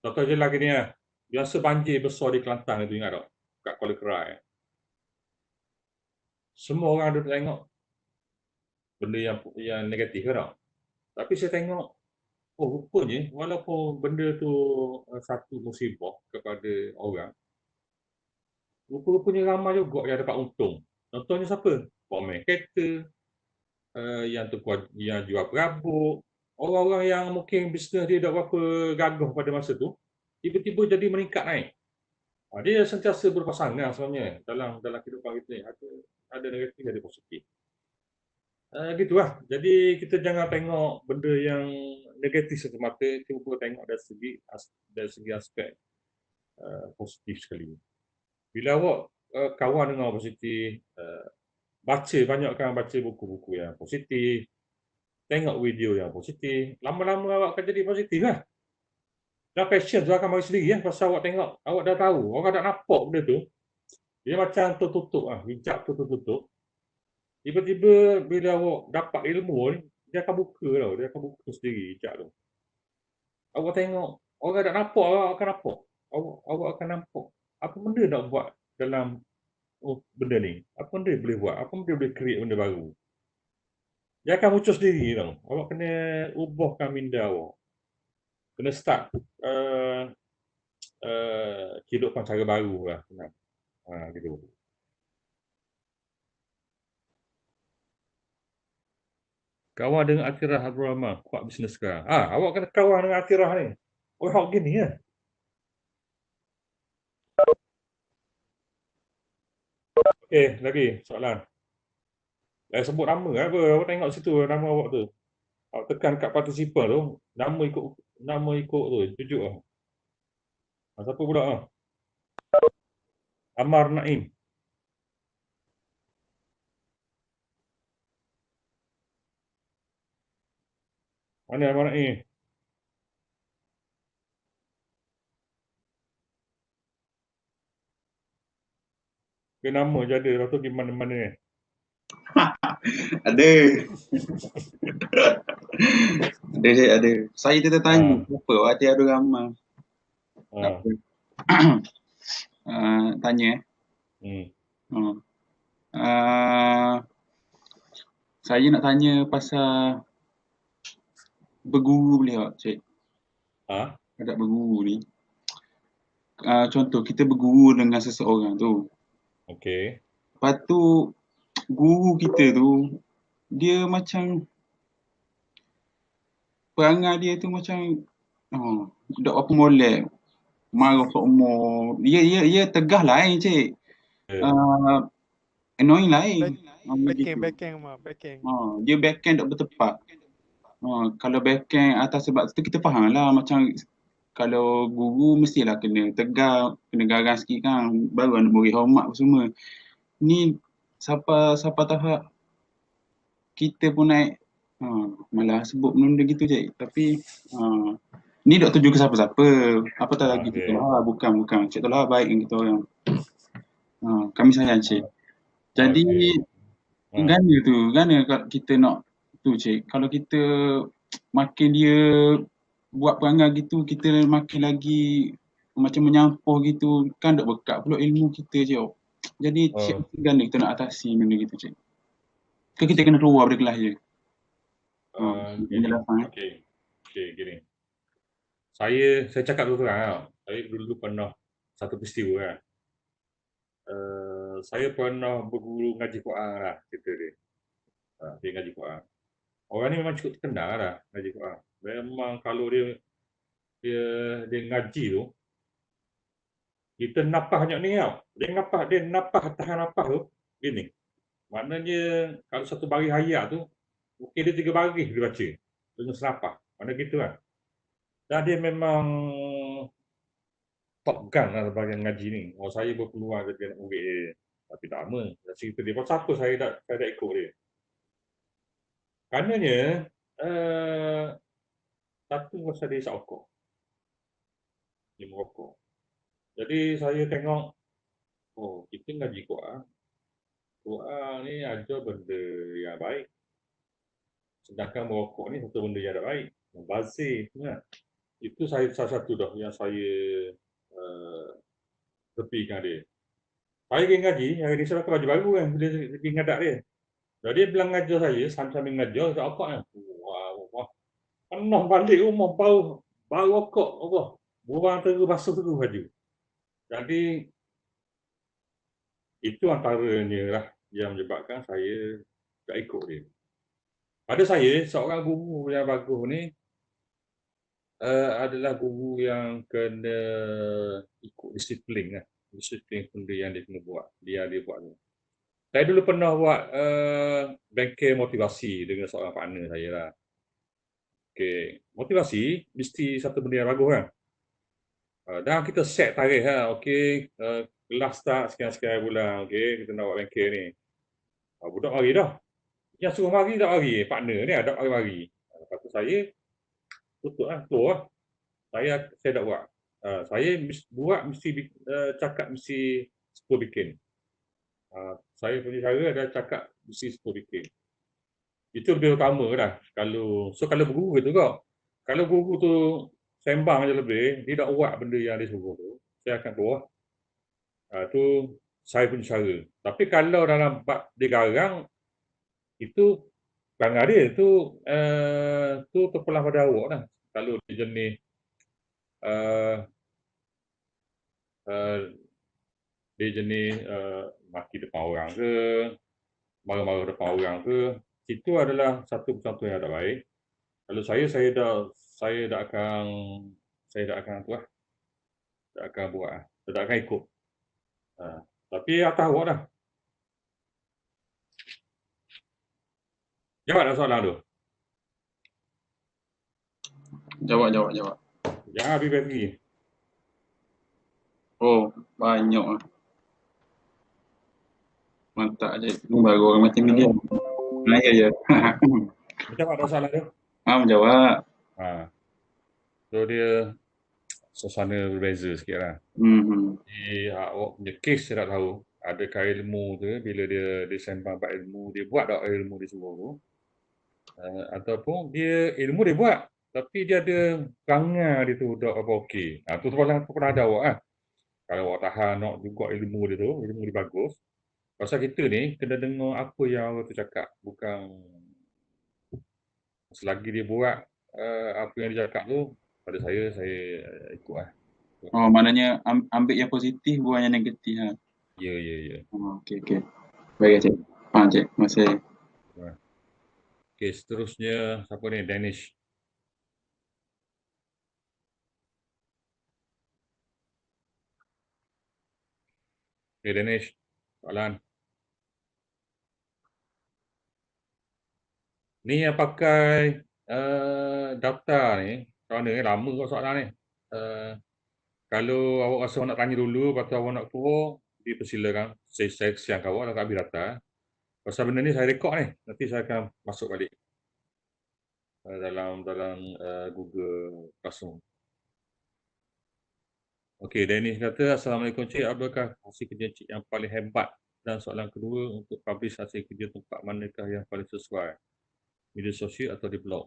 Contoh je lagi ni lah. Biasa banjir besar di Kelantan itu, ingat tak? Kat Kuala Kerai. Semua orang ada tengok benda yang negatif ke tak? Tapi saya tengok, oh rupanya walaupun benda tu satu musibah kepada orang, rupa-rupanya ramai juga yang dapat untung. Contohnya siapa? Pemain kereta, yang jual perabot, orang-orang yang mungkin bisnes dia tak berapa gagah pada masa tu, tiba-tiba jadi meningkat naik. Dia sentiasa berpasangan sebenarnya dalam kehidupan kita ni. Ada negatif, ada positif. Gitulah. Jadi kita jangan tengok benda yang negatif semata, cuba tengok dari segi aspek positif sekali. Bila awak kawan dengan orang positif, banyakkan baca buku-buku yang positif, tengok video yang positif, lama-lama awak akan jadi positif lah. Dan passion tu akan mari sendiri ya, pasal awak tengok, awak dah tahu, orang dah nampak benda tu, dia macam tertutup lah, hijab tu tertutup. Tiba-tiba bila awak dapat ilmu ni, dia akan buka tau, dia akan buka sendiri hijab tu. Awak tengok, orang dah nampak, awak akan nampak. Awak akan nampak apa benda nak buat dalam benda ni. Apa benda boleh buat, apa benda boleh create benda baru. Dia akan muncul sendiri tau. Awak kena ubahkan minda awak. Kena start kehidupan cara baru lah. Gitu. Kawan dengan Atirah Abdul Rahman, kuat bisnes sekarang. Awak kena kawan dengan Atirah ni. Awak gini ya. Okey, lagi soalan. Saya sebut nama apa? Awak tengok situ nama awak tu. Awak tekan kat partisipan tu, nama ikut tu, tunjuk ah. Siapa pula ah? Amar Naim. Mana Amar Naim? Ke nama je ada, lepas tu pergi mana-mana ni. Ada. Ada. Saya tertanya, apa Hati Abdul Rahman? Tanya saya nak tanya pasal berguru boleh tak, Cik? Adab berguru ni. Contoh, kita berguru dengan seseorang tu. Okey. Lepas tu, guru kita tu, dia macam, perangai dia tu macam, tak apa molek. Marah seumur. Dia tegah lain, Cik. Annoying lain. Backhand. Dia backhand tak bertepat. Kalau backhand atas sebab tu kita faham lah, macam kalau guru mestilah kena tegar, kena garang sikit kan, baru anak murid hormat semua. Ni siapa tahap kita pun naik, malah sebut benda gitu je. Tapi ni tak tuju ke siapa-siapa. Apatah lagi kita lah, bukan Cik Tolah baik dengan kita orang. Kami sayang Cik. Jadi gana kita nak tu Cik. Kalau kita makin dia buat perangai gitu, kita makin lagi macam menyampah gitu, kan tak berkat pula ilmu kita je. Jadi Cik gana kita nak atasi benda gitu Cik. Ke kita kena keluar dari kelas je? Okey, gini. Saya cakap terus terang, saya dulu pernah satu peristiwa kan. Saya pernah berguru ngaji Quran lah, cerita dia. Dia ngaji Quran. Orang ni memang cukup terkenal lah ngaji Quran. Memang kalau dia ngaji tu, kita napah macam ni tau. Dia napah tahan napah tu, gini. Maknanya kalau satu baris ayat tu, mungkin dia 3 baris dia baca. Dengan senapah. Maknanya gitu kan. Dan dia memang Top Gun lah bagian ngaji ni. Oh, saya berpeluang jadi anak murid dia. Tapi tak lama. Dah cerita dia. Pasal apa saya tak ikut dia? Karenanya, satu pasal dia isap rokok. Dia merokok. Jadi saya tengok, oh kita ngaji Quran. Quran ni ajar benda yang baik. Sedangkan merokok ni satu benda yang tak baik. Membazir. Kan? Itu salah satu dah yang saya tepikan dia. Saya pergi ngaji, hari ni saya pakai baju baru kan. Dia pergi ngadak dia. Jadi dia bilang ngajar saya, sambil ngajar, saya apa kan. Wah. Penuh balik rumah, bau rokok. Allah. Buang terus basuh terus baju. Jadi, itu antaranya lah yang menyebabkan saya tak ikut dia. Pada saya, seorang guru yang bagus ni adalah guru yang kena ikut disiplin lah. Disiplin benda yang dia kena buat. Dia buat ni. Saya dulu pernah buat bengkel motivasi dengan seorang partner saya lah. Okay. Motivasi mesti satu benda yang bagus kan. Dan kita set tarikh lah. Okay. Kelas start sekian-sekian bulan. Okay. Kita nak buat bengkel ni. Budak mari dah. Yang suruh mari tak mari. Partner ni ada mari. Lepas tu saya tutup lah. Keluar lah. Saya tak buat. Saya buat mesti cakap mesti 10 bikin. Saya punya cara adalah cakap mesti 10 bikin. Itu lebih utama dah. Kalau guru gitu kok. Kalau guru tu sembang je lebih, dia tak buat benda yang dia suruh tu, saya akan keluar. Tu saya punya cara. Tapi kalau dalam bab dia garang, itu garang dia tu terpulang pada awak lah. Kalau dia jenis maki depan orang ke, marah-marah depan orang ke, itu adalah satu persatu yang tak baik. Kalau saya tak akan tu lah. Tak akan buat lah. Tak akan ikut. Tapi atas awak dah. Jawab dah soalan tu. Jawab. Jangan habis bateri. Oh, banyak lah. Mantap je. Baru orang macam ni dia. Ya. Jawab dah soalan tu. Menjawab. So dia suasana berbeza sikit lah. Jadi awak punya kes saya tak tahu. Adakah ilmu tu bila dia sembang bab ilmu, dia buat tak ilmu dia suruh tu. Ataupun dia ilmu dia buat. Tapi dia ada perangai dia tu tak apa okey. Tu pernah ada awak lah. Kalau awak tahan nak juga ilmu dia tu, ilmu dia bagus. Pasal kita ni kena dengar apa yang orang tu cakap. Bukan selagi dia buat apa yang dia cakap tu, pada saya ikut lah. Oh, maknanya ambil yang positif, buang yang negatif lah. Ya. Okey. Baik, Cik. Faham, Cik. Terima kasih. Okey, seterusnya siapa ni? Danish. Okey, Danish. Soalan. Ni yang pakai daftar ni, soalan ni lama kot soalan ni. Kalau awak rasa awak nak tanya dulu, lepas tu awak nak keluar, dipersilakan. Saya kesiankan awak dah tak habis data. Pasal benda ni saya rekod ni, nanti saya akan masuk balik dalam Google Classroom. Okey, Dennis kata, Assalamualaikum Cik, apakah hasil kerja Cik yang paling hebat? Dan soalan kedua, untuk publish hasil kerja tempat manakah yang paling sesuai? Media sosial atau di blog?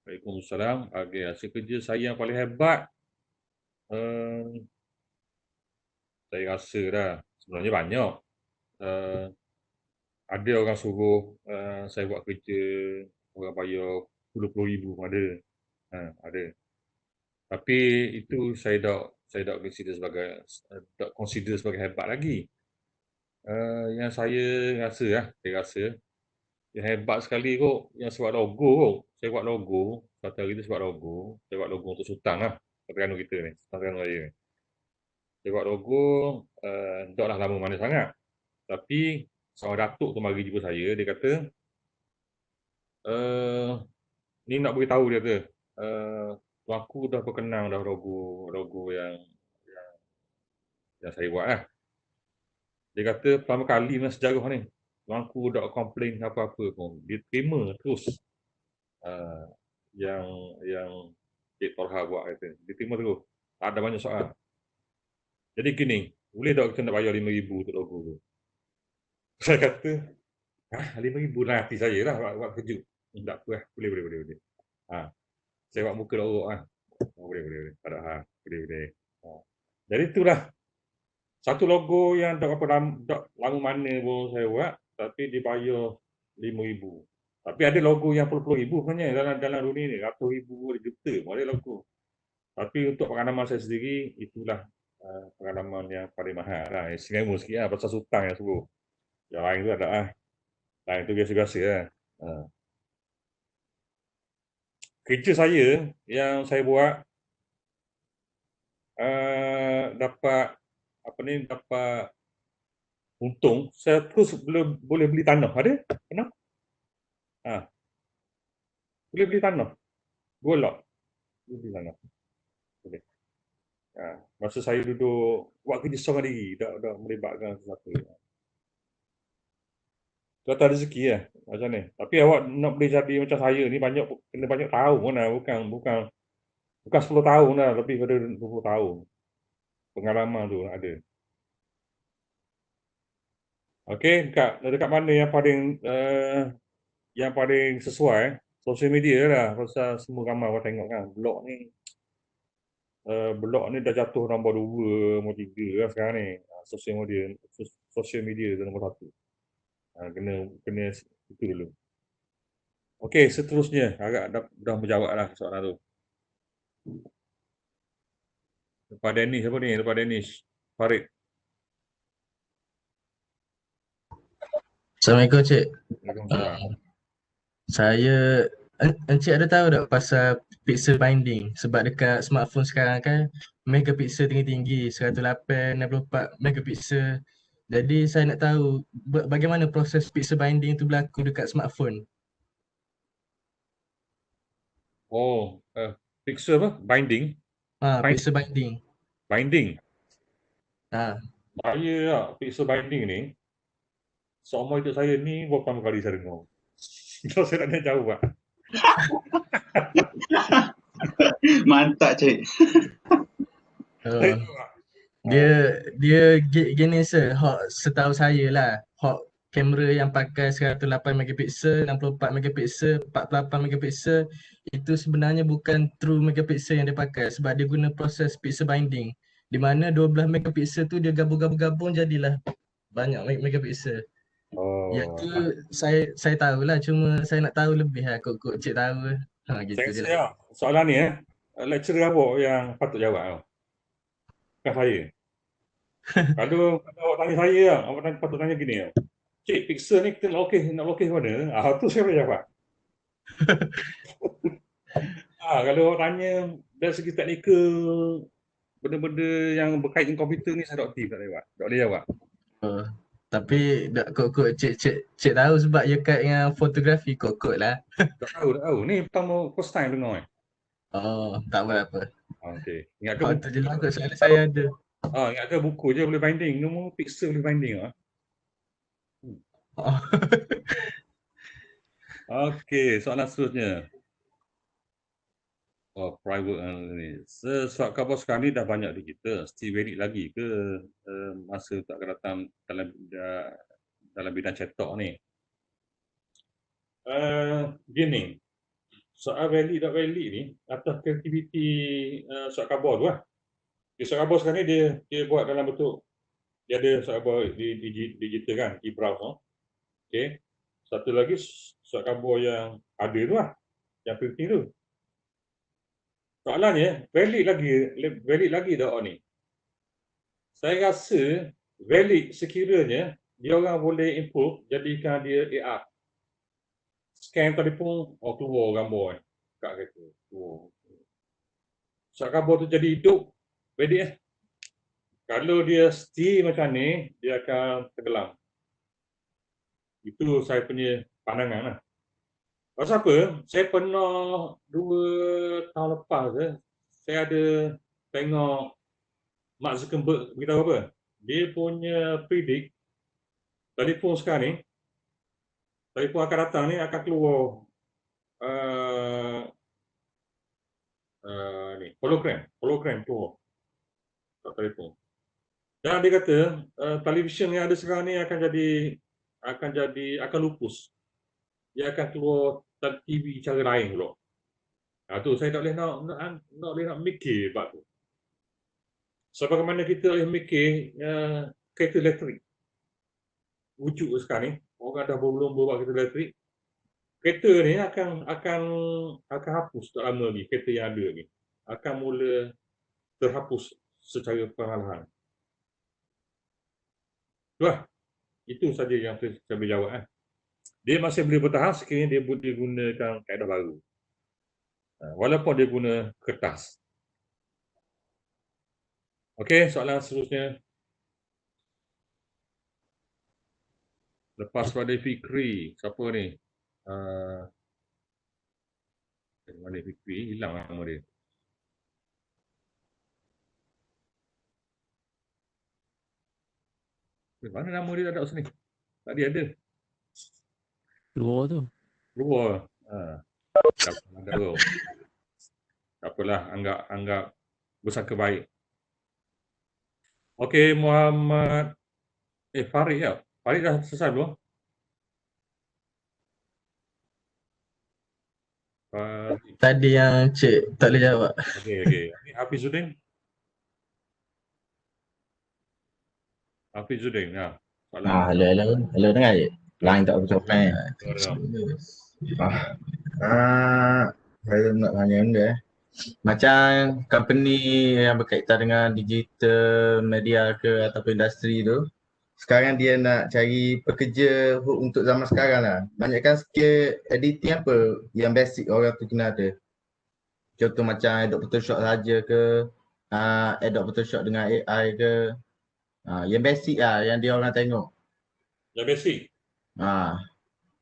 Waalaikumsalam. Okey, hasil kerja saya yang paling hebat, saya rasa dah, sebenarnya banyak. Ada orang suruh saya buat kerja, orang bayar RM10,000 ada. Ada. Tapi itu saya tak consider sebagai hebat lagi. Yang saya rasa yang hebat sekali kot, yang sebab logo kot. Saya buat logo, satu hari tu sebab logo. Saya buat logo untuk sultan lah, Terengganu kita ni, sultan Terengganu Raya ni. Saya buat logo, taklah lama mana sangat. Tapi seorang datuk tu mari jumpa saya, dia kata, ni nak beritahu dia kata, aku dah berkenang dah logo yang yang saya buat lah. Dia kata pertama kali dalam sejarah ni, Tuanku tak komplain apa-apa pun. Dia terima terus yang Cik Torha buat kata. Dia terima terus. Tak ada banyak soal. Jadi gini, boleh tak kita nak bayar RM5,000 untuk logo tu? Saya kata, RM5,000 lah hati saya lah buat kerja. Tak apa lah, boleh. Saya buat muka dorok lah. Boleh. Tak ada boleh. Jadi itulah. Satu logo yang tak berapa lama mana pun saya buat, tapi dibayar RM5,000. Tapi ada logo yang puluh-puluh ribu sebenarnya dalam dunia ni, ratus ribu, juta pun ada logo. Tapi untuk pengalaman saya sendiri, itulah pengalaman yang paling mahal lah. RM1,000 sikit lah, pasal sultan yang suruh. Yang lain tu ada lah. Lain tu biasa-biasa lah. Kerja saya yang saya buat, dapat untung, saya terus boleh beli tanah. Ada? Pernah? Boleh beli tanah. 2 lot. Boleh beli tanah. Boleh. Masa saya duduk buat kerja seorang diri, tak melibatkan sesuatu. Itu atas rezeki lah. Macam ni. Tapi awak nak boleh jadi macam saya ni, kena banyak tahun lah. Bukan 10 tahun lah, lebih pada 20 tahun. Pengalaman tu ada. Okey, dekat mana yang paling sesuai? Sosial media lah. Pasal semua ramai orang tengok kan. Blog ni dah jatuh nombor 2, nombor 3 lah sekarang ni. Sosial media tu nombor 1. Kena itu dulu. Okey, seterusnya. Agak dah menjawab lah soalan tu. Lepas Danish, siapa ni? Lepas Danish. Farid. Assalamualaikum, Cik. Waalaikumsalam. Saya, Encik ada tahu tak pasal pixel binding? Sebab dekat smartphone sekarang kan, megapixel tinggi-tinggi, 108, 64 megapixel. Jadi saya nak tahu bagaimana proses pixel binding itu berlaku dekat smartphone. Pixel apa? Binding? Pixel binding. Binding? Saya lah, pixel binding ni, seumur hidup saya ni berapa kali saya dengar. Kalau saya nak jawab. Mantap, Cik. Dia gini setahu saya lah, hot kamera yang pakai 108 megapixel, 64 megapixel, 48 megapixel itu sebenarnya bukan true megapixel yang dia pakai sebab dia guna proses pixel binding di mana 12 megapixel tu dia gabung jadilah banyak megapixel. Yang tu saya tahulah, cuma saya nak tahu lebih lah kok Cik tahu. Gitu je lah. Soalan ni lecturer awak yang patut jawab. Bukan saya. Kalau awak tanya saya, awak patut tanya gini. Cik, pixel ni kita nak lokis mana? Tu saya boleh jawab. Kalau awak tanya dari segi teknikal, benda-benda yang berkait dengan komputer ni saya tak boleh jawab. Tapi kok Cik tahu sebab ia kait dengan fotografi kot lah. Tak tahu. Ni pertama first time dengar. Tak apa. Okey. Ingatkan buku je lah kot soalan saya ada. Ingatkan buku je boleh binding. Nombor pixel boleh binding. Okey, soalan seterusnya. Private ni. Surat khabar sekarang ni dah banyak digital. Still valid lagi ke masa tak akan datang dalam bidang cetak ni? Gini. Soal valid tak valid ni atas kreativiti surat khabar tu lah. Surat khabar sekarang ni dia buat dalam bentuk, dia ada surat khabar digital kan, e-browse. Okey. Satu lagi surat khabar yang ada tu lah, yang printing tu. Soalannya, valid lagi tak ni? Saya rasa valid sekiranya dia orang boleh improve, jadikan dia AR. Scan telefon, keluar gambar kat kereta. Surat khabar tu jadi hidup, valid Kalau dia still macam ni, dia akan tenggelam. Itu saya punya pandangan lah. Pasal apa? Saya pernah 2 tahun lepas saya ada tengok Mark Zuckerberg beritahu apa? Dia punya predict telefon sekarang ni, telefon akan datang ni akan keluar ni hologram keluar kat telefon. Dan dia kata televisyen yang ada sekarang ni akan lupus. Dia akan keluar TV cara lain pula. Tu saya tak boleh nak mikir bab tu. Sebagaimana kita boleh mikir kereta elektrik. Wujud sekarang ni, orang dah berlumba buat kereta elektrik. Kereta ni akan hapus tak lama lagi, kereta yang ada ni. Akan mula terhapus secara perlahan. Itulah. Itu saja yang saya boleh jawab. Dia masih boleh bertahan sekiranya dia boleh gunakan kaedah baru. Walaupun dia guna kertas. Okey, soalan seterusnya. Lepas pada Fikri, siapa ni? Mana Fikri? Hilang nama dia. Mana nama dia tak ada sini? Tadi ada. Luar tu. Luar. Tak tahu. Tak apalah, anggap bersangka baik. Okey, Muhammad Farid ya. Farid dah selesai belum? Tadi yang cik tak boleh jawab. Okey. Hafizuddin. Ya. Hello dengar je. Line tak bersopan. Saya nak tanya benda Macam company yang berkaitan dengan digital media ke ataupun industri tu, sekarang dia nak cari pekerja untuk zaman sekarang lah. Banyakkan skill editing apa yang basic orang tu kena ada. Contoh macam Adobe Photoshop saja ke, Adobe Photoshop dengan AI ke. Yang basic lah yang dia orang tengok. Yang basic?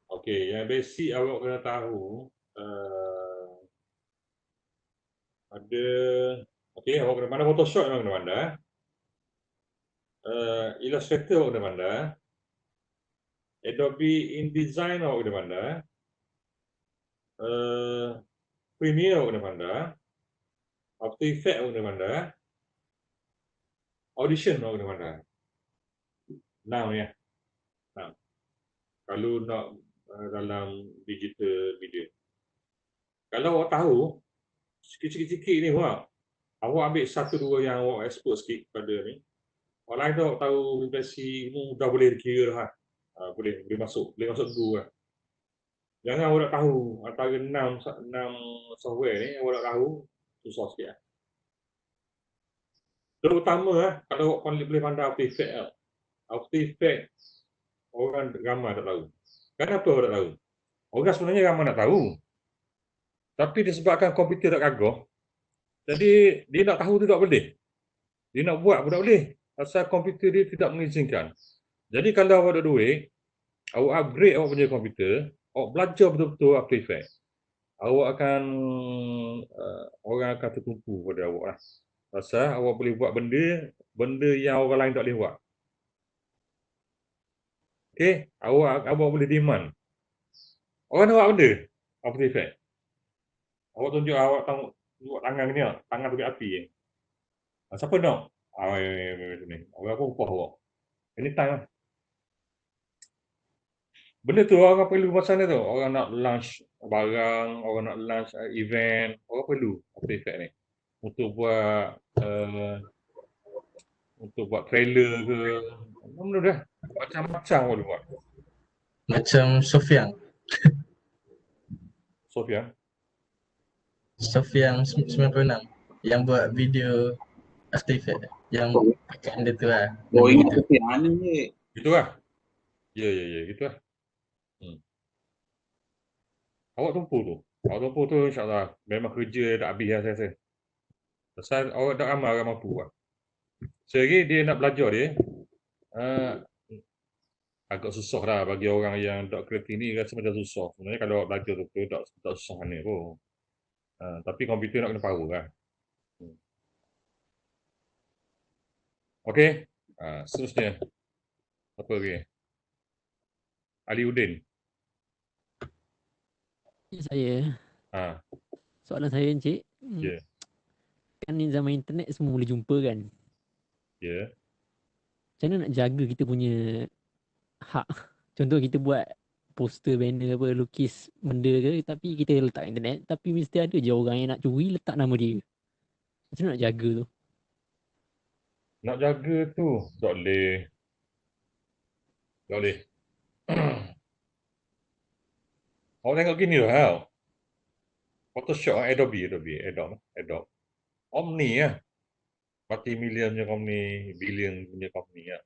Okey, yang basic awak kena tahu ada okey, awak kena pandai Photoshop memang kena pandai. Illustrator awak kena pandai. Adobe InDesign awak kena pandai. Premiere awak kena pandai. After Effects awak kena pandai. Audition awak kena pandai. Now ya. Now. Kalau nak dalam digital media. Kalau awak tahu sikit-sikit ni awak ambil satu dua yang awak expert sikit pada ni. Orang lain tu awak tahu basic ni dah boleh dikira dah. Boleh masuk dulu lah. Jangan awak tak tahu antara 6 software ni awak tak tahu susah sikit lah. Terutama kalau awak boleh pandai After Effects. After Effects orang ramai tak tahu. Kenapa orang tak tahu? Orang sebenarnya ramai nak tahu. Tapi disebabkan komputer tak gagah, jadi dia nak tahu tu tak boleh. Dia nak buat pun tak boleh. Asal komputer dia tidak mengizinkan. Jadi kalau awak ada duit, awak upgrade awak punya komputer, awak belajar betul-betul After Effects. Awak akan, orang akan tertumpu pada awak lah. Asal awak boleh buat benda yang orang lain tak boleh buat. Okey, awak boleh demand. Orang nak buat benda After Effects. Awak tunjuk awak buat tangan ni, tangan tu api je. Siapa nak? Ni. Orang pun upah awak. Anytime lah. Benda tu orang perlu masa ni tu. Orang nak launch barang, orang nak launch event, orang perlu After Effects ni. Untuk buat trailer ke. Benda dah. Macam-macam boleh buat. Macam Sofian. Sofian 96 yang buat video After Effects yang pakai benda tu lah. Ingat Sofian ni. Gitu lah. Ya, gitu lah. Awak tumpu tu insyaAllah memang kerja tak habis lah saya rasa. Pasal awak tak ramai orang mampu buat. Selagi dia nak belajar dia, agak susah lah bagi orang yang tak kerti ni rasa macam susah. Sebenarnya kalau awak belajar tu tak susah mana pun. Tapi komputer nak kena power lah. Okey. Seterusnya. Apa lagi? Aliuddin. Saya, Ha, soalan saya Encik, ya. kan ni zaman internet semua boleh jumpa kan. Ya. Macam mana nak jaga kita punya hak? Contoh kita buat poster, banner apa, lukis benda ke, tapi kita letak internet, tapi mesti ada je orang yang nak curi letak nama dia. Macam mana nak jaga tu? Nak jaga tu tak boleh. Tak boleh. Awak tengok gini lah. Hal. Photoshop, Adobe. Omni lah. Multi-million punya company, billion punya company lah.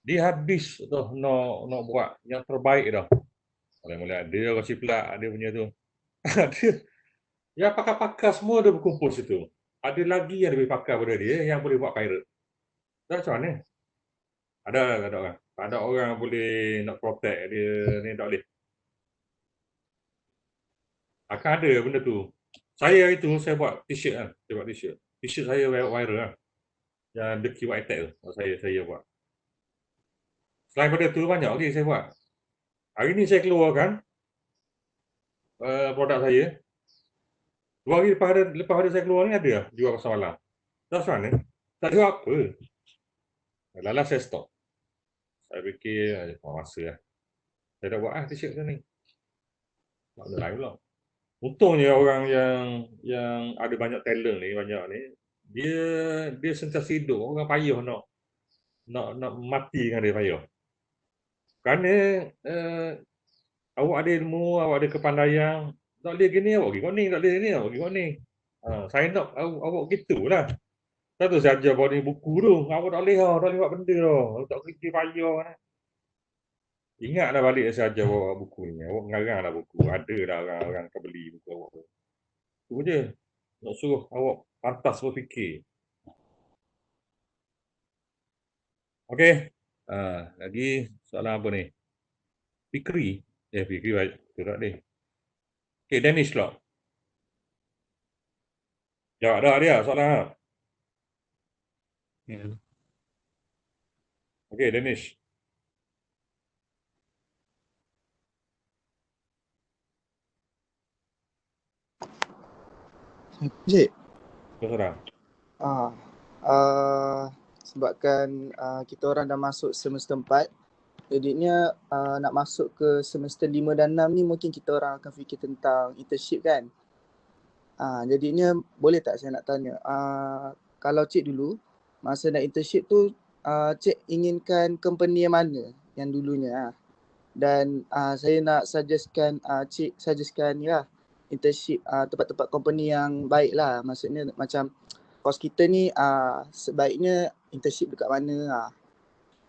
Dia habis tu nak buat yang terbaik dah. Mula-mula ada orang ciplak, ada punya tu. Ada. Yang pakar-pakar semua dia berkumpul situ. Ada lagi yang lebih pakar pada dia yang boleh buat pirate. Tak macam mana? Ada, tak ada orang. Tak ada orang boleh nak protect dia ni, tak boleh. Akan ada benda tu. Saya buat t-shirt kan. Saya buat t-shirt. T-shirt saya viral lah. Yang The Keyword Attack tu. Saya buat. Selain pada tu banyak lagi saya buat. Hari ni saya keluarkan produk saya. 2 hari lepas hari saya keluar ni ada jual pasar malam. Tak macam mana? Tak jual apa. Lalas saya stop. Saya fikir masa lah. Saya dah buat t-shirt tu ni. Tak ada lain pula. Untungnya orang yang ada banyak talent ni, dia sentiasa hidup. Orang payah nak matikan dia payah. Kerana awak ada ilmu, awak ada kepandaian, tak boleh gini awak pergi koning, tak boleh gini awak pergi koning. Saya nak awak gitulah. Satu saya ajar buat buku tu, awak tak boleh buat benda tu. Tak kerja payah lah. Ingatlah balik saya ajar bawa buku ni. Awak mengaranglah buku. Ada dah orang akan beli buku awak tu. Itu je. Nak suruh awak pantas berfikir. Okey. Lagi soalan apa ni? Fikri. Fikri baik. Tidak ni. Okey, Danish lah. Jawab dah dia soalan. Ya. Okey, Danish. Cik. Terserah. Sebabkan kita orang dah masuk semester 4, jadinya nak masuk ke semester 5 dan 6 ni mungkin kita orang akan fikir tentang internship kan. Jadinya boleh tak saya nak tanya, kalau cik dulu masa nak internship tu cik inginkan company yang mana yang dulunya dan saya nak suggestkan cik ni lah internship tempat-tempat company yang baik lah. Maksudnya macam kos kita ni sebaiknya internship dekat mana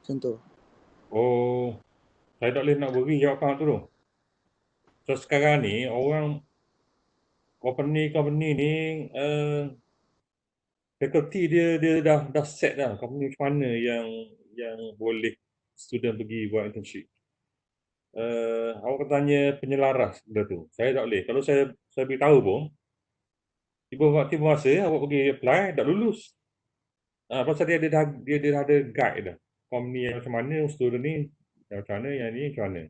macam tu. Oh, saya tak boleh nak beri jawapan tu. So sekarang ni orang company ni faculty dia dah set dah company macam mana yang boleh student pergi buat internship. Awak tanya penyelaras benda tu. Saya tak boleh. Kalau saya beritahu pun, tiba masa awak pergi apply, tak lulus. Pasal dia dah ada guide dah. Company yang macam mana, student ni yang macam mana, yang ni macam mana.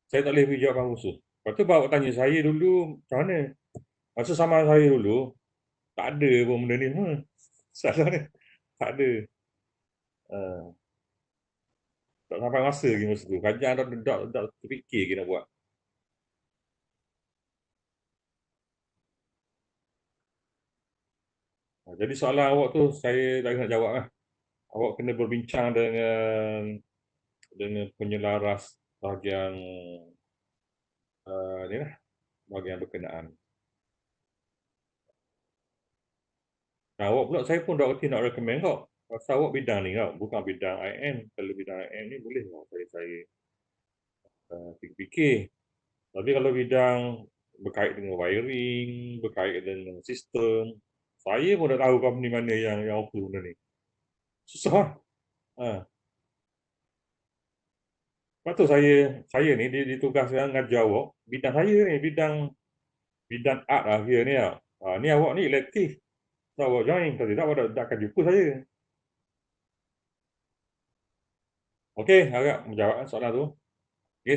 Saya tak boleh beri jawapan khusus. Lepas tu awak tanya saya dulu macam mana. Masa sama saya dulu, tak ada pun benda ni. Salah ni. Tak ada. Tak sampai masa lagi masa tu. Kajian tak terfikir lagi nak buat. Jadi soalan awak tu saya tak nak jawab lah. Awak kena berbincang dengan penyelaras bahagian ni lah, bahagian berkenaan. Awak pula saya pun tak reti nak recommend kau. Pasal awak bidang ni kau, bukan bidang IM. Kalau bidang IM ni boleh saya fikir. Tapi kalau bidang berkait dengan wiring, berkait dengan sistem, saya pun tak tahu company mana yang offer benda ni. Susah. Lepas tu saya ni ditugaskan ngajar awak. Bidang saya ni, bidang art lah kira ni lah. Ni awak ni elektif. Tak awak join. Kalau tidak, awak tak akan jumpa saya. Okey, agak menjawab soalan tu. Okey,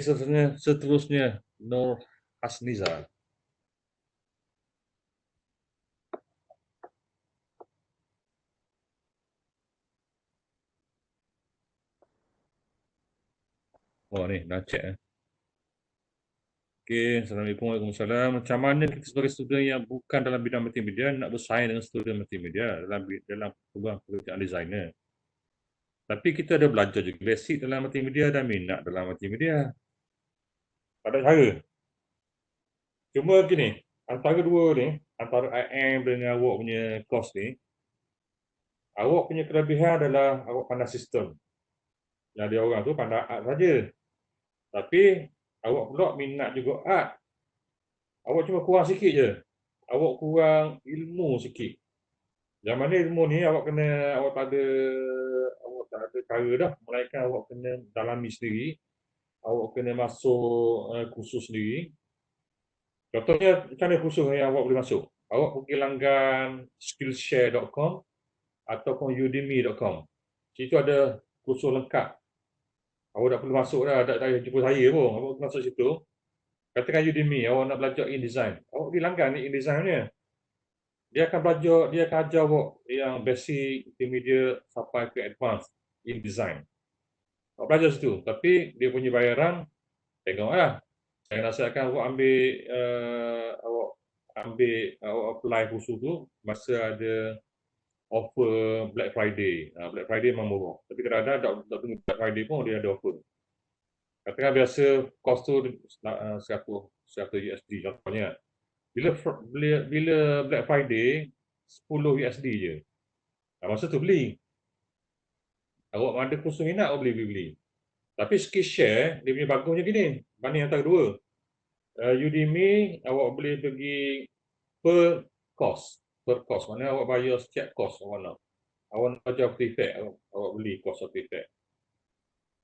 seterusnya Nur Hasniza. Oh ni, dah check. Okey, Assalamualaikum, Waalaikumsalam. Macam mana kita sebagai student yang bukan dalam bidang multimedia nak bersaing dengan student multimedia dalam peluang pekerjaan designer? Tapi kita ada belajar juga basic dalam multimedia dan minat dalam multimedia. Ada cara. Cuma gini, antara dua ni, antara IM dengan awak punya course ni, awak punya kelebihan adalah awak pandai sistem. Yang dia orang tu pandai art saja. Tapi awak pula minat juga art. Awak cuma kurang sikit je. Awak kurang ilmu sikit. Yang mana ilmu ni awak tak ada cara dah. Melainkan awak kena dalami sendiri. Awak kena masuk kursus sendiri. Contohnya, macam mana kursus yang awak boleh masuk? Awak pergi langgan skillshare.com ataupun udemy.com. Situ ada kursus lengkap. Awak tak perlu masuk dah, tak payah jumpa saya pun. Awak masuk situ. Katakan Udemy, awak nak belajar InDesign. Awak pergi langgan ni InDesign ni. Dia akan ajar awak yang basic, intermediate sampai ke advanced InDesign. Awak belajar situ. Tapi dia punya bayaran, tengoklah. Saya nasihatkan awak awak apply kursus tu masa ada offer Black Friday. Black Friday memang murah. Tapi kadang-kadang tak tunggu Black Friday pun dia ada offer. Katakan biasa kos tu 100 USD contohnya. Bila Black Friday 10 USD je. Masa tu beli. Awak ada kursus minat awak beli. Tapi Skillshare dia punya bagusnya gini. Banding antara dua. Udemy awak boleh pergi per course. Maknanya awak bayar setiap course awak nak. Awak nak belajar After Effects, awak beli course After Effects.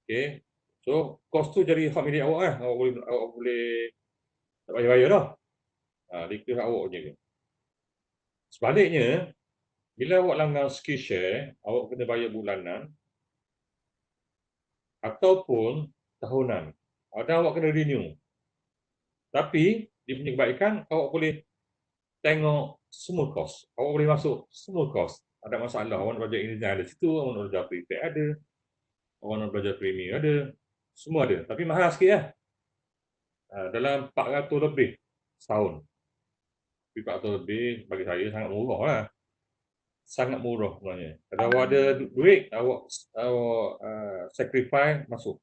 Okay. So, course tu jadi hak milik awak lah. Awak boleh tak payah bayar dah. Dia awak punya ke. Sebaliknya, bila awak langgan Skillshare, awak kena bayar bulanan ataupun tahunan. Dan awak kena renew. Tapi, dia punya kebaikan, awak boleh tengok semua course. Awak boleh masuk semua course. Ada masalah, awak nak belajar InDesign ada situ, awak nak belajar After Effects ada, awak nak belajar Premiere ada, semua ada. Tapi mahal sikit lah. Dalam 400 lebih setahun. 400 lebih bagi saya sangat murah lah. Sangat murah sebenarnya. Kalau awak ada duit, awak sacrifice masuk.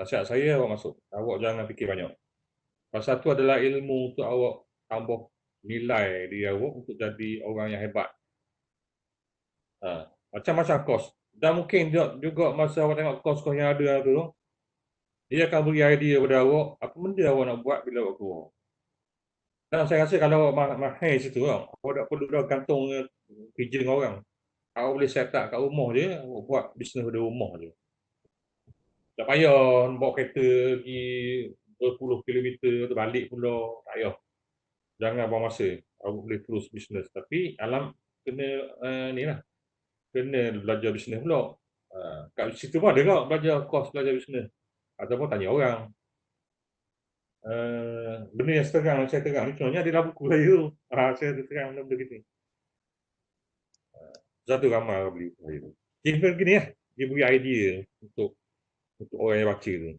Nasihat saya awak masuk. Awak jangan fikir banyak. Pasal tu adalah ilmu untuk awak tambah nilai diri awak untuk jadi orang yang hebat. Macam-macam kos. Dan mungkin juga masa awak tengok kos yang ada tu, dia akan beri idea kepada awak apa benda awak nak buat bila awak keluar. Dan saya rasa kalau awak mahir situ, awak tak perlu dah gantung kerja dengan orang. Awak boleh set up kat rumah je, awak buat bisnes dari rumah je. Tak payah bawa kereta pergi berpuluh kilometer atau balik pula, tak payah. Jangan buang masa. Awak boleh terus bisnes. Tapi kena ni lah. Kena belajar bisnes pula. Kat situ pun ada kau belajar kos belajar bisnes. Ataupun tanya orang. Benda yang saya terang ni contohnya adalah buku saya tu. Saya terang benda gitu. Satu ramai orang beli buku saya tu. Dia begini lah. Dia beri idea untuk orang yang baca tu.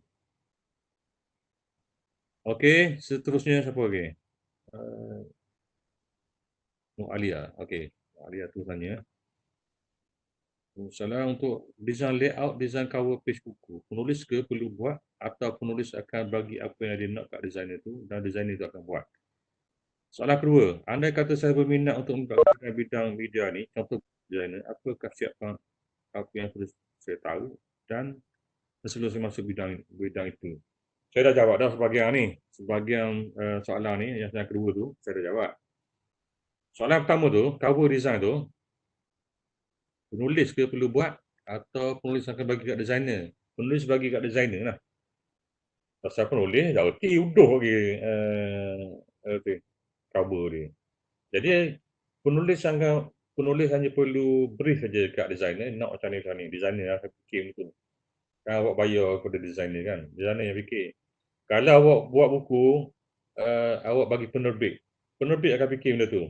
Okey, seterusnya siapa lagi? Alia. Okey. Alia tu tanya. Soalan untuk design layout, design cover page buku. Penulis ke perlu buat atau penulis akan bagi apa yang dia nak kat designer tu dan designer tu akan buat. Soalan kedua, andai kata saya berminat untuk mempelajari bidang media ni, contoh designer, apa kesiapan apa yang perlu saya tahu dan sebelum saya masuk bidang itu. Saya dah jawab dah sebahagian soalan ni, yang kedua tu, saya dah jawab. Soalan pertama tu, cover design tu, penulis ke perlu buat atau penulis akan bagi kat designer? Penulis bagi kat designer lah. Pasal penulis dah udah bagi cover dia. Jadi penulis hanya perlu brief saja dekat designer, nak macam ni. Designer akan fikir betul. Kan awak bayar kepada designer kan. Designer yang fikir. Kalau awak buat buku, awak bagi penerbit. Penerbit akan fikir benda tu.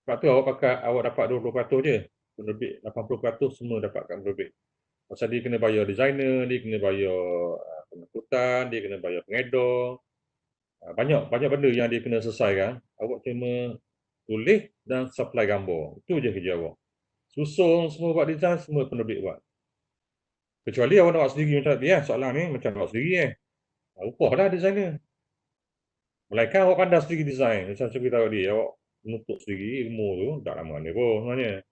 Sebab tu awak dapat 20% je. Penerbit 80% semua dapat kat penerbit. Pasal dia kena bayar designer, dia kena bayar penerbit, dia kena bayar pengedar. Banyak benda yang dia kena selesaikan. Awak cuma tulis dan supply gambar. Itu je kerja awak. Susun semua buat design, semua penerbit buat. Kecuali awak nak buat sendiri macam tadi soalan ni macam nak buat sendiri upahlah designer. Melainkan awak pandai sendiri design. Macam kita tahu tadi, awak menuntut sendiri ilmu tu, tak lama ni pun sebenarnya.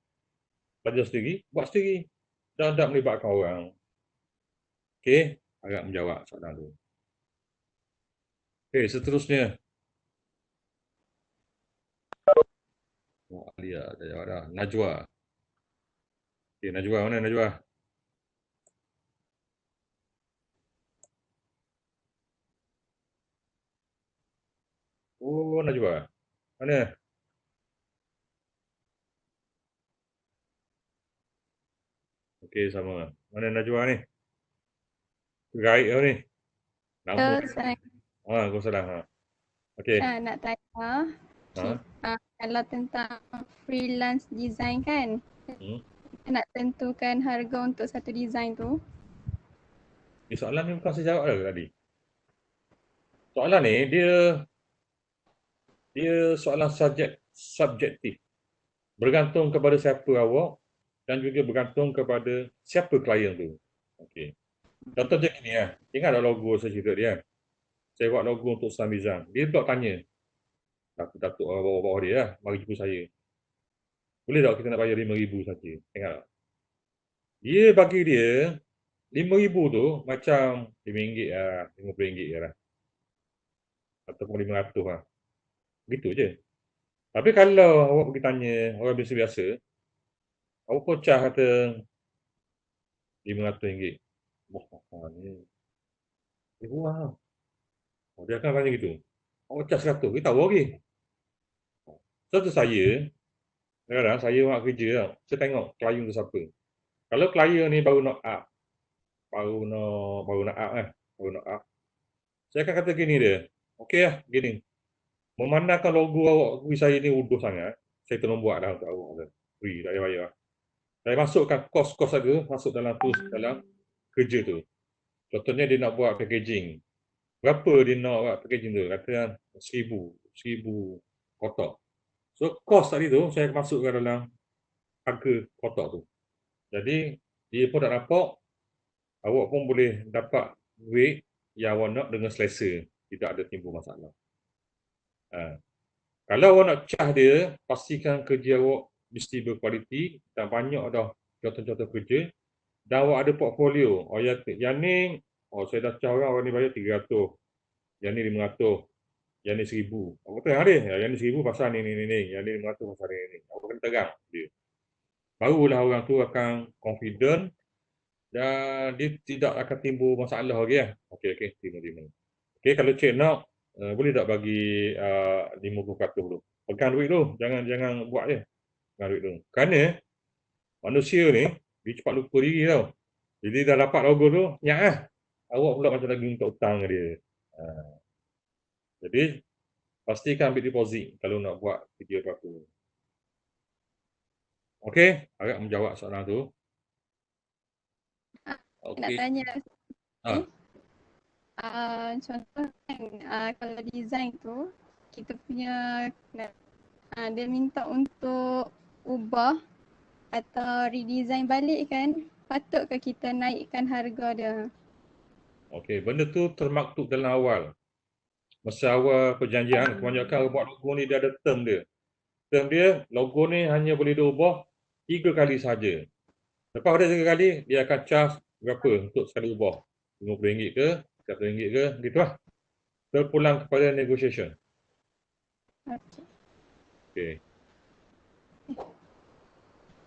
Belajar sendiri, buat sendiri. Dan tak melibatkan orang. Okey, agak menjawab soalan tu. Okey, seterusnya. Alia dah jawab dah. Najwa. Okey, Najwa mana Najwa? Oh, Najwa. Mana? Okey, sama. Mana Najwa ni? Gaib kau ni. Nama. Kau salah. Okey. Nak tanya, kalau tentang freelance design kan, kita nak tentukan harga untuk satu design tu. Soalan ni bukan saya jawab dah tadi. Soalan ni dia soalan subjektif. Bergantung kepada siapa awak dan juga bergantung kepada siapa klien tu. Okey. Contohnya gini ingat tak logo saya cerita dia? Saya buat logo untuk Sun Design. Dia tak tanya. Datuk bawah-bawah dia mari jumpa saya. Boleh tak kita nak bayar RM5,000 saja? Ingat tak? Dia bagi dia RM5,000 tu macam RM5 lah, RM50 lah. Ataupun RM500 lah. Begitu je. Tapi kalau awak pergi tanya orang biasa-biasa, awak kocah kata RM500. Wah, mahal ni. Murah. Dia akan tanya gitu. Awak cas 100, kita tahu lagi. Contoh saya, kadang-kadang saya buat kerja tau. Saya tengok klien tu siapa. Kalau klien ni baru nak up, saya akan kata gini dia. Okey lah, gini. Memandangkan logo awak bagi saya ni uduh sangat, saya tolong buat dah untuk awak. Free, tak payah bayar. Saya masukkan kos-kos saja masuk dalam kerja tu. Contohnya dia nak buat packaging. Berapa dia nak buat packaging tu? Katakan 1,000 kotak. So, kos tadi tu saya masukkan dalam harga kotak tu. Jadi, dia pun tak nampak, awak pun boleh dapat duit yang awak nak dengan selesa. Tidak ada timbul masalah. Kalau awak nak cas dia, pastikan kerja awak mesti berkualiti dan banyak dah contoh-contoh kerja. Dan awak ada portfolio. Yang ni, saya dah cas orang ni bayar 300. Yang ni 500. Yang ni 1,000. Awak tengok dia. Yang ni 1,000 pasal ni. Yang ni 500 pasal ni. Awak kena tegang dia. Barulah orang tu akan confident dan dia tidak akan timbul masalah lagi lah. Okey, terima. Okey, kalau cik nak, boleh tak bagi 50% dulu? Pegang duit tu, jangan buat je. Pegang duit tu. Kerana manusia ni, dia cepat lupa diri tau. Jadi dah dapat logo tu, nyak lah. Awak pula macam lagi minta hutang dia. Jadi, pastikan ambil deposit kalau nak buat kerja apa-apa. Okey, agak menjawab soalan tu. Nak tanya. Contoh kan, kalau design tu, kita punya dia minta untuk ubah atau redesign balik kan, patutkah kita naikkan harga dia? Okey, benda tu termaktub dalam awal. Masa awal perjanjian, kebanyakan buat logo ni dia ada term dia. Term dia, logo ni hanya boleh diubah 3 kali saja. Lepas ada 3 kali, dia akan charge berapa untuk sekali ubah? RM50 ke? RM100 ke? Gitu lah. Terpulang kepada negotiation.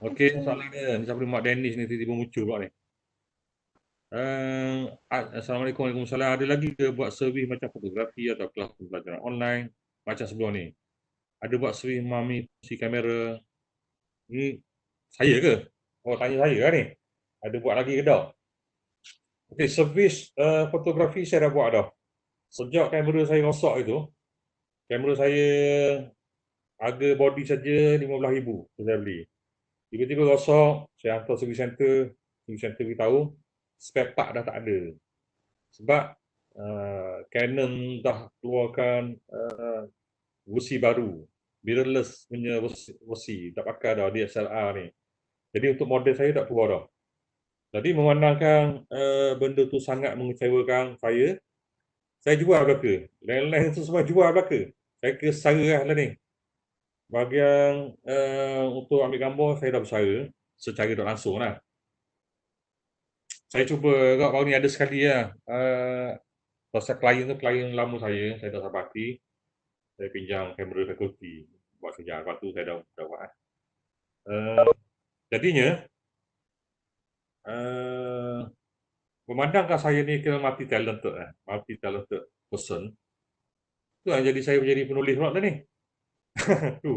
Okey, soalan dia. Ni siapa Mak Dennis ni tiba-tiba muncul pula ni. Assalamualaikum, Waalaikumsalam. Ada lagi ke buat servis macam fotografi atau kelas pembelajaran online macam sebelum ni? Ada buat servis mami, si kamera, Ni saya ke? Oh, tanya saya kan ni. Ada buat lagi ke tak? Okey, servis fotografi saya dah buat dah. Sejak kamera saya rosak itu, kamera saya harga body saja 15,000 saya beli. Tiba-tiba rosak, saya hantar service center beritahu spare part dah tak ada. Sebab Canon dah keluarkan versi baru, mirrorless punya versi, tak pakai dah DSLR ni. Jadi untuk model saya tak keluar dah. Jadi memandangkan benda tu sangat mengecewakan saya jual belaka. Lain-lain tu semua jual belaka. Saya kira secara lah ni. Bahagian untuk ambil gambar, saya dah bersara secara tak langsung lah. Saya cuba agak baru ni ada sekali lah. Pasal klien tu, klien lama saya dah sabati. Saya pinjam kamera fakulti buat kerja. Lepas tu saya dah buat. Jadinya, memandangkan saya ni kira multi-talented person, tu yang jadi saya menjadi penulis pula ni. Tu.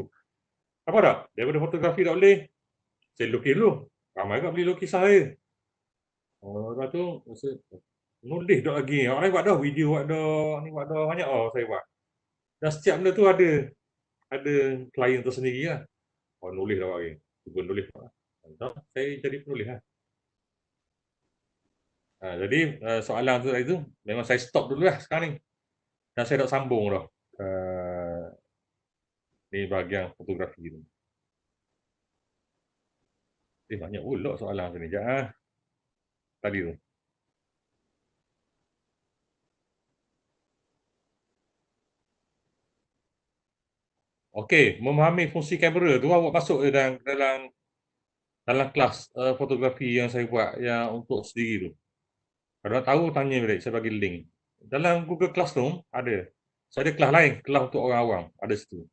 Apa tak? Daripada fotografi tak boleh, saya lukis dulu. Ramai kat beli lukisan saya. Lepas tu, nulis tak lagi. Orang lain buat dah, video buat dah, ni buat dah, banyak saya buat. Dan setiap benda tu ada klien tersendiri lah. Nulis dah lagi. Cuba nulis lah. Saya jadi penulis lah. Jadi soalan tu tadi tu, memang saya stop dulu lah sekarang ni. Dan saya tak sambung dah. Ni bahagian fotografi tu. Banyak pula soalan tu ni. Sekejap tadi tu. Okey, memahami fungsi kamera tu awak masuk dalam kelas fotografi yang saya buat yang untuk sendiri tu. Kalau nak tahu tanya balik, saya bagi link. Dalam Google Classroom ada. Saya ada kelas lain, kelas untuk orang awam, ada situ.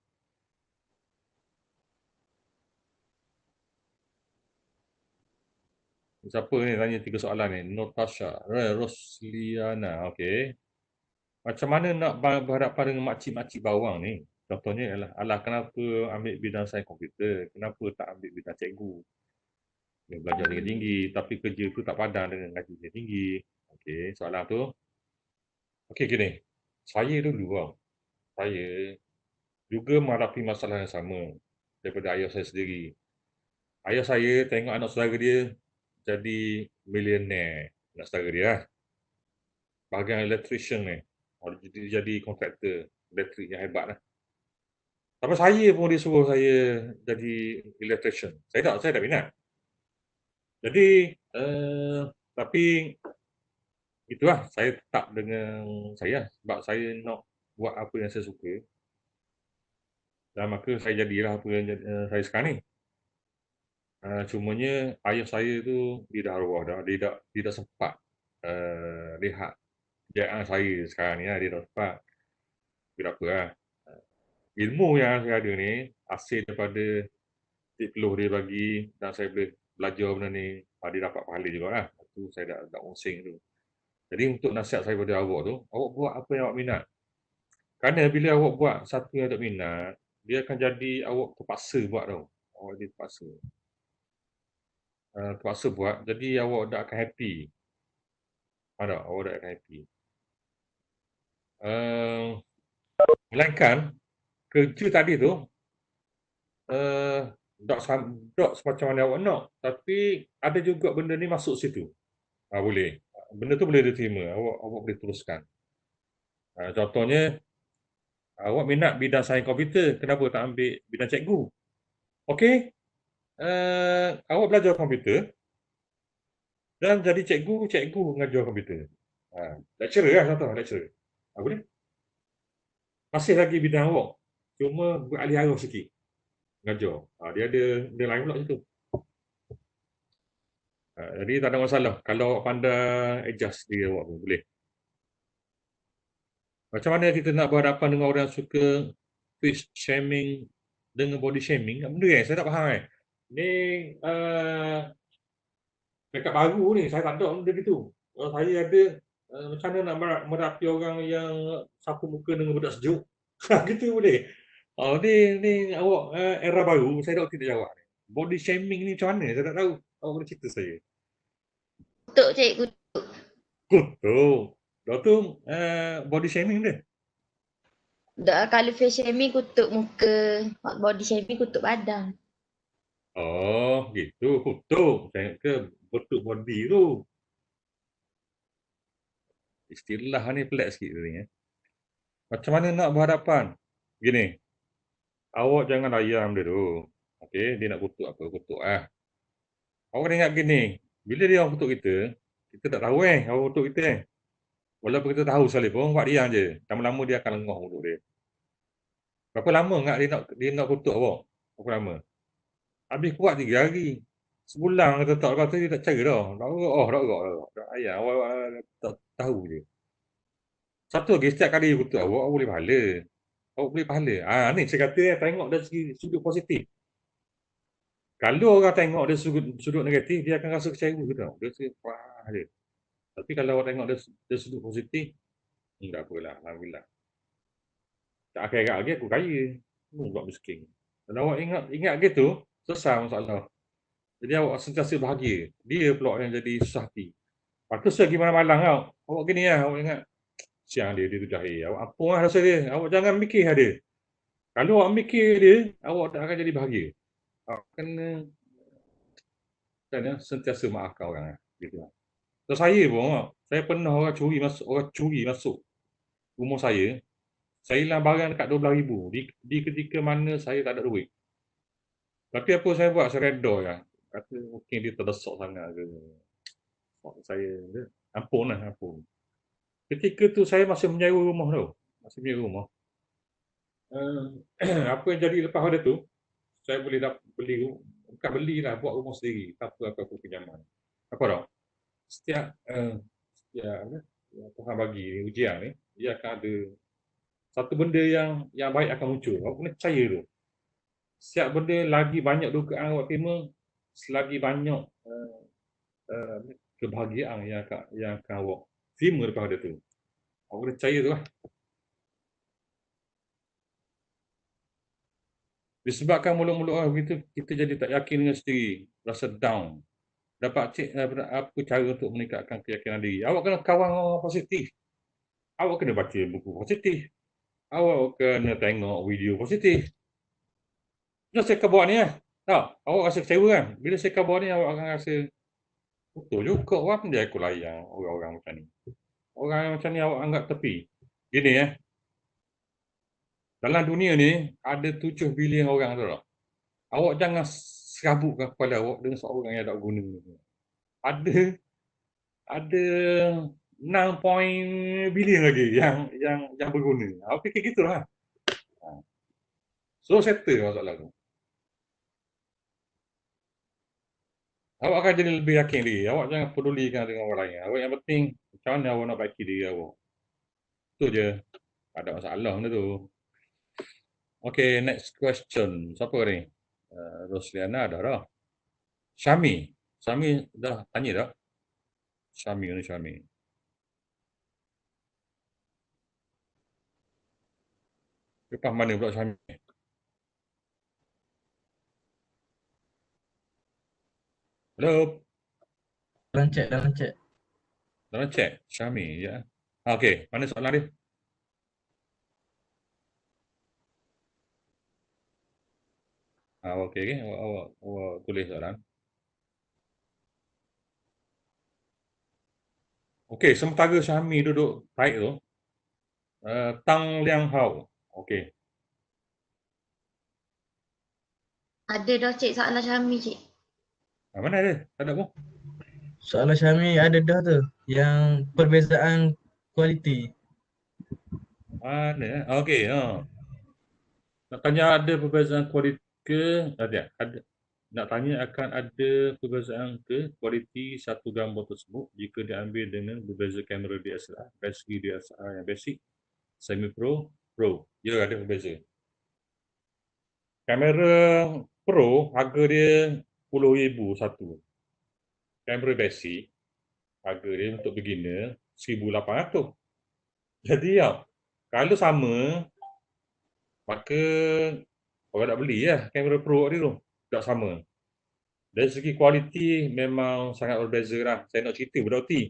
Siapa ni tanya 3 soalan ni? Natasha, Rosliana, okey. Macam mana nak berhadapan dengan makcik-makcik bawang ni? Contohnya ialah, alah kenapa ambil bidang sains komputer? Kenapa tak ambil bidang cikgu? Dia belajar tinggi-tinggi, tapi kerja tu tak padan dengan gaji dia tinggi. Okey, soalan tu. Okey, gini. Saya dulu, saya juga menghadapi masalah yang sama daripada ayah saya sendiri. Ayah saya tengok anak saudara dia jadi millionaire, anak saudara dia lah. Bahagian electrician ni. Dia jadi kontraktor elektrik yang hebat lah. Tapi saya pun dia suruh saya jadi electrician. Saya tak minat. Jadi, tapi itulah, saya tetap dengan saya sebab saya nak buat apa yang saya suka. Dan maka saya jadilah apa yang saya sekarang ni. Cumanya ayah saya tu dia dah arwah dah, dia dah sempat lihat kejayaan saya sekarang ni lah, dia dah sempat. Berapa lah. Ilmu yang saya ada ni hasil daripada Cik Peluh dia bagi dan saya boleh belajar benda ni, dia dapat pahala juga lah. Itu saya dah onsing tu. Jadi untuk nasihat saya pada awak tu, awak buat apa yang awak minat. Kerana bila awak buat satu yang tak minat, dia akan jadi awak terpaksa buat tau. Awak dia terpaksa. Terpaksa buat, jadi awak tak akan happy. Ada, awak tak akan happy. Melainkan, kerja tadi tu, tak semacam mana awak nak. Tapi ada juga benda ni masuk situ. Boleh. Benda tu boleh diterima. Awak boleh teruskan. Contohnya, awak minat bidang sains komputer. Kenapa tak ambil bidang cikgu? Okey. Awak belajar komputer. Dan jadi cikgu mengajar komputer. Lecturer lah contoh. Lecturer. Boleh. Masih lagi bidang awak. Cuma beralih-alih sikit. Mengajar. Dia ada lain pula situ. Jadi tak ada masalah. Kalau awak pandai adjust diri awak pun boleh. Macam mana kita nak berhadapan dengan orang yang suka face shaming dengan body shaming? Benda saya tak faham Ni dekat baru ni saya tak ada benda gitu. Saya ada macam mana nak merapi orang yang sapu muka dengan budak sejuk. Gitu boleh. Ni awak era baru saya tak tidak jawab ni. Body shaming ni macam mana? Saya tak tahu. Awak boleh cerita saya. Kutuk cik, kutuk. Kutuk. Lepas tu body shaming dia. Kalau face shaming kutuk muka, body shaming kutuk badan. Oh, gitu. Kutuk. Saya ke kutuk body tu. Istilah ni pelik sikit ni. Macam mana nak berhadapan? Gini. Awak jangan ayam dia tu. Okey, dia nak kutuk apa? Kutuk Awak kena ingat gini. Bila dia orang kutuk kita tak tahu awak kutuk kita. Walaupun kita tahu sekalipun, buat diam je. Lama-lama dia akan lengah mulut dia. Berapa lama dia nak kutuk awak? Berapa lama? Habis kuat 3 hari. Sebulan kata tak, lepas tu dia tak cara dah. Tak gerak. Tak ayah, awak tak tahu je. Satu lagi, setiap kali kutuk awak boleh pahala. Awak boleh pahala. Ni saya kata tengok dari segi sudut positif. Kalau orang tengok dari sudut negatif, dia akan rasa kecewa ke tak? Dia rasa, wah je. Tapi kalau awak tengok dari sudut positif, tak apalah, alhamdulillah. Tak akhirat lagi aku kaya. Buat miskin. Kalau awak ingat gitu, selesai masalah. Jadi awak sentiasa bahagia. Dia pula yang jadi susah hati. Lepas tu saya gimana malang tau. Awak gini awak ingat. Siang dia tu jahil. Awak apa rasa dia. Awak jangan mikir dia. Kalau awak mikir dia, awak tak akan jadi bahagia. Awak kena sentiasa maafkan orang. Gitu. So, saya pun, saya pernah orang curi masuk rumah saya. Saya hilang barang dekat 12,000 di ketika mana saya tak ada duit. Tapi apa saya buat? Saya reda je. Kata mungkin dia terdesak sangat ke. Saya ampun. Ketika tu saya masih menyewa rumah tu. Apa yang jadi lepas pada tu, saya boleh beli, bukan belilah, buat rumah sendiri. Apa aku pinjaman. Apa tau? Setiap Tuhan bagi ujian ni, dia akan ada satu benda yang baik akan muncul. Awak kena percaya tu. Setiap benda lagi banyak dugaan awak terima, selagi banyak kebahagiaan yang akan awak terima daripada tu. Awak kena percaya tu lah. Disebabkan mulut-mulut orang begitu, kita jadi tak yakin dengan sendiri, rasa down. Dapat apa cara untuk meningkatkan keyakinan diri? Awak kena kawan orang positif. Awak kena baca buku positif. Awak kena tengok video positif. Bila saya buat ni awak rasa kecewa kan? Bila saya buat ni awak akan rasa betul juga orang dia ikut layan orang-orang macam ni. Orang macam ni awak anggap tepi. Gini dalam dunia ni ada 7 bilion orang tu lah. Awak jangan serabutkan kepala awak dengan seorang yang tak guna. Ada 6 bilion lagi yang berguna. Awak fikir gitulah. So settle masalah tu. Awak akan jadi lebih yakin diri. Awak jangan pedulikan dengan orang lain. Awak yang penting macam mana awak nak baiki diri awak. Itu je. Ada masalah benda tu. Okay, next question. Siapa ni? Rosliana dah. Syami dah tanya dah. Syami. Lepas mana pula Syami? Hello? Dalam chat. Syami, ya. Okey, mana soalan dia? Okey. Awak tulis soalan. Okey, sementara Syami duduk baik tu. Tang Liang Hao. Okey. Ada dah cik soalan Syami cik. Mana ada? Tak ada pun. Soalan Syami ada dah tu. Yang perbezaan kualiti. Mana? Okey. Nak tanya ada perbezaan kualiti ke? Ada. Nak tanya akan ada perbezaan ke kualiti satu gambar tersebut jika diambil dengan berbeza kamera DSLR, segi DSLR yang basic, semi pro, pro. Ya, ada berbeza. Kamera pro harga dia 10,000 satu. Kamera basic harga dia untuk beginner 1,800. Jadi kalau sama maka orang tak beli kamera pro dia tu. Tak sama. Dari segi kualiti memang sangat berbeza lah. Saya nak cerita berarti.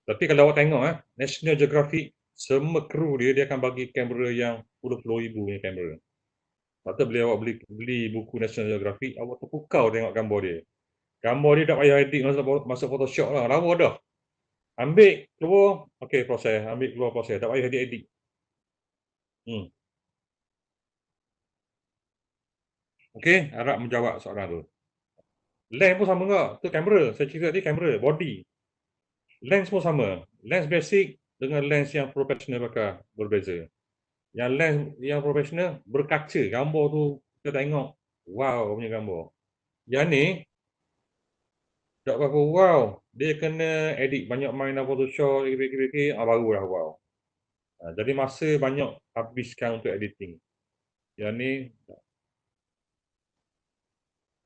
Tapi kalau awak tengok National Geographic, semua kru dia akan bagi kamera yang puluh-puluh ribu punya kamera. Lepas tu awak beli buku National Geographic, awak terpukau tengok gambar dia. Gambar dia tak payah edit masuk Photoshop lah. Lawa dah. Ambil keluar, okey proses. Ambil keluar proses. Tak payah edit. Okey, harap menjawab soalan tu. Lens pun sama juga. Tu kamera. Saya cerita tadi kamera, body. Lens pun sama. Lens basic dengan lens yang profesional pakai berbeza. Yang lens yang profesional berkaca. Gambar tu kita tengok. Wow punya gambar. Yang ni tak berapa wow. Dia kena edit banyak main dalam Photoshop, baru dah wow. Jadi masa banyak habiskan untuk editing. Yang ni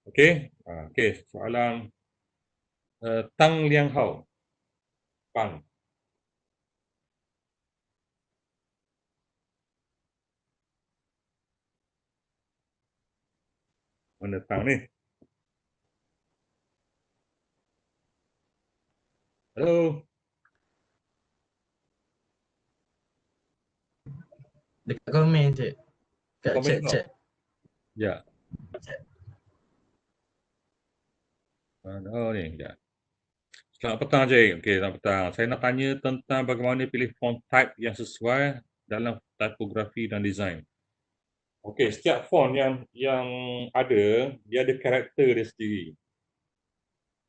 okey. Okey, soalan Tang Liang Hao. Pan. Mana Tang ni? Hello. Dekat komen cik. Kat Komen kau. chat. Ya. Oh ni, ya. Selamat petang cik. Okey, selamat petang. Saya nak tanya tentang bagaimana pilih font type yang sesuai dalam tipografi dan design. Okey, setiap font yang ada, dia ada karakter dia sendiri.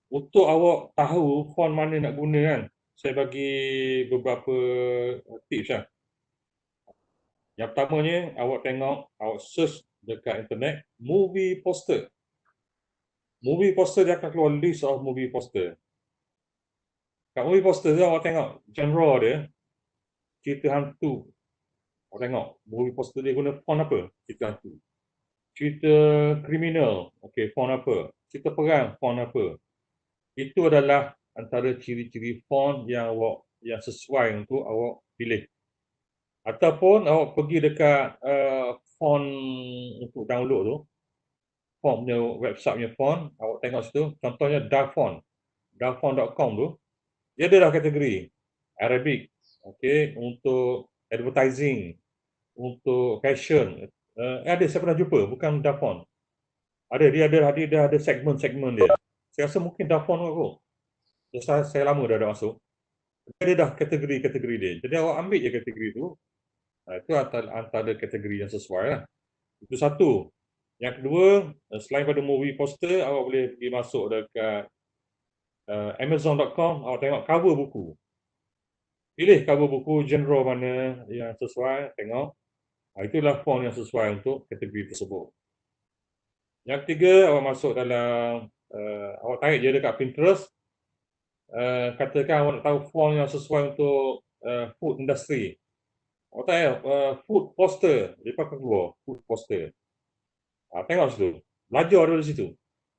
Untuk awak tahu font mana nak guna kan, saya bagi beberapa tips lah. Yang pertamanya, awak tengok, awak search dekat internet, movie poster. Movie poster dia akan keluar list of movie poster. Kat movie poster tu awak tengok genre dia, cerita hantu. Awak tengok movie poster dia guna font apa? Cerita hantu. Cerita kriminal, okey, font apa? Cerita perang, font apa? Itu adalah antara ciri-ciri font yang sesuai untuk awak pilih. Ataupun awak pergi dekat font untuk download tu, font punya website punya font, awak tengok situ, contohnya Darfont, darfont.com tu, dia ada dah kategori Arabic, okey, untuk advertising, untuk fashion. Ada saya pernah jumpa, bukan Darfont. Dia ada segmen-segmen dia. Saya rasa mungkin Darfont kot. Saya lama dah ada masuk. Dia ada dah kategori-kategori dia. Jadi awak ambil je kategori tu. Itu antara kategori yang sesuai lah. Itu satu. Yang kedua, selain pada movie poster, awak boleh pergi masuk dekat Amazon.com, awak tengok cover buku. Pilih cover buku, genre mana yang sesuai, tengok. Itulah font yang sesuai untuk kategori tersebut. Yang ketiga, awak masuk dalam, awak tarik je dekat Pinterest. Katakan awak nak tahu font yang sesuai untuk food industry. Awak tarik food poster, dia akan keluar food poster. Tengok situ, belajar dulu di situ.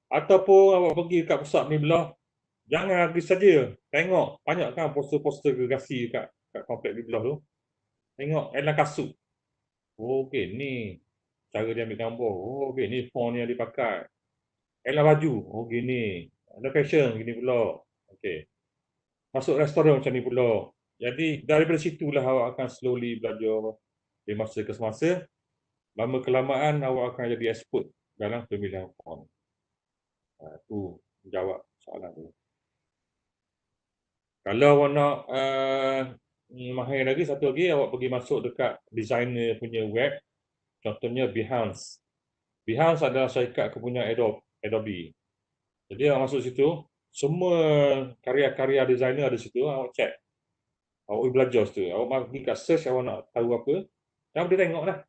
Ataupun awak pergi dekat pusat Miblah, jangan pergi saja. Tengok, banyak kan poster-poster gergasi kat komplek Miblah tu. Tengok, Elan kasut. Okey, ni cara dia ambil gambar. Okey, ni font yang dipakai. Elan baju. Oh, gini. Ada fashion, gini pula. Okey. Masuk restoran macam ni pula. Jadi, daripada situlah awak akan slowly belajar dari masa ke semasa. Lama kelamaan awak akan jadi expert dalam pemilihan font. Itu jawab soalan tu. Kalau awak nak mahir lagi, satu lagi awak pergi masuk dekat designer punya web. Contohnya Behance. Behance adalah syarikat kepunyaan Adobe. Jadi awak masuk situ, semua karya-karya designer ada situ, awak cek. Awak belajar situ. Awak pergi kat search, awak nak tahu apa, dan boleh tengok lah.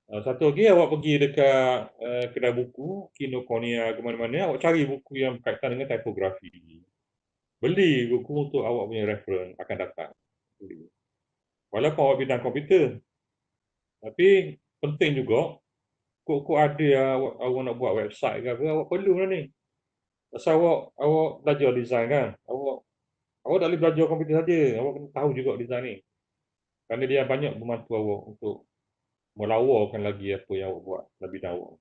Satu lagi, awak pergi dekat kedai buku, Kinokuniya ke mana-mana, awak cari buku yang berkaitan dengan tipografi. Beli buku untuk awak punya reference akan datang. Walaupun awak bidang komputer. Tapi penting juga, kok ada awak nak buat website ke apa, awak perlu lah ni. Pasal awak belajar design kan. Awak tak boleh belajar komputer saja, awak kena tahu juga design ni. Kerana dia banyak membantu awak untuk melawarkan lagi apa yang awak buat dalam bidang awak.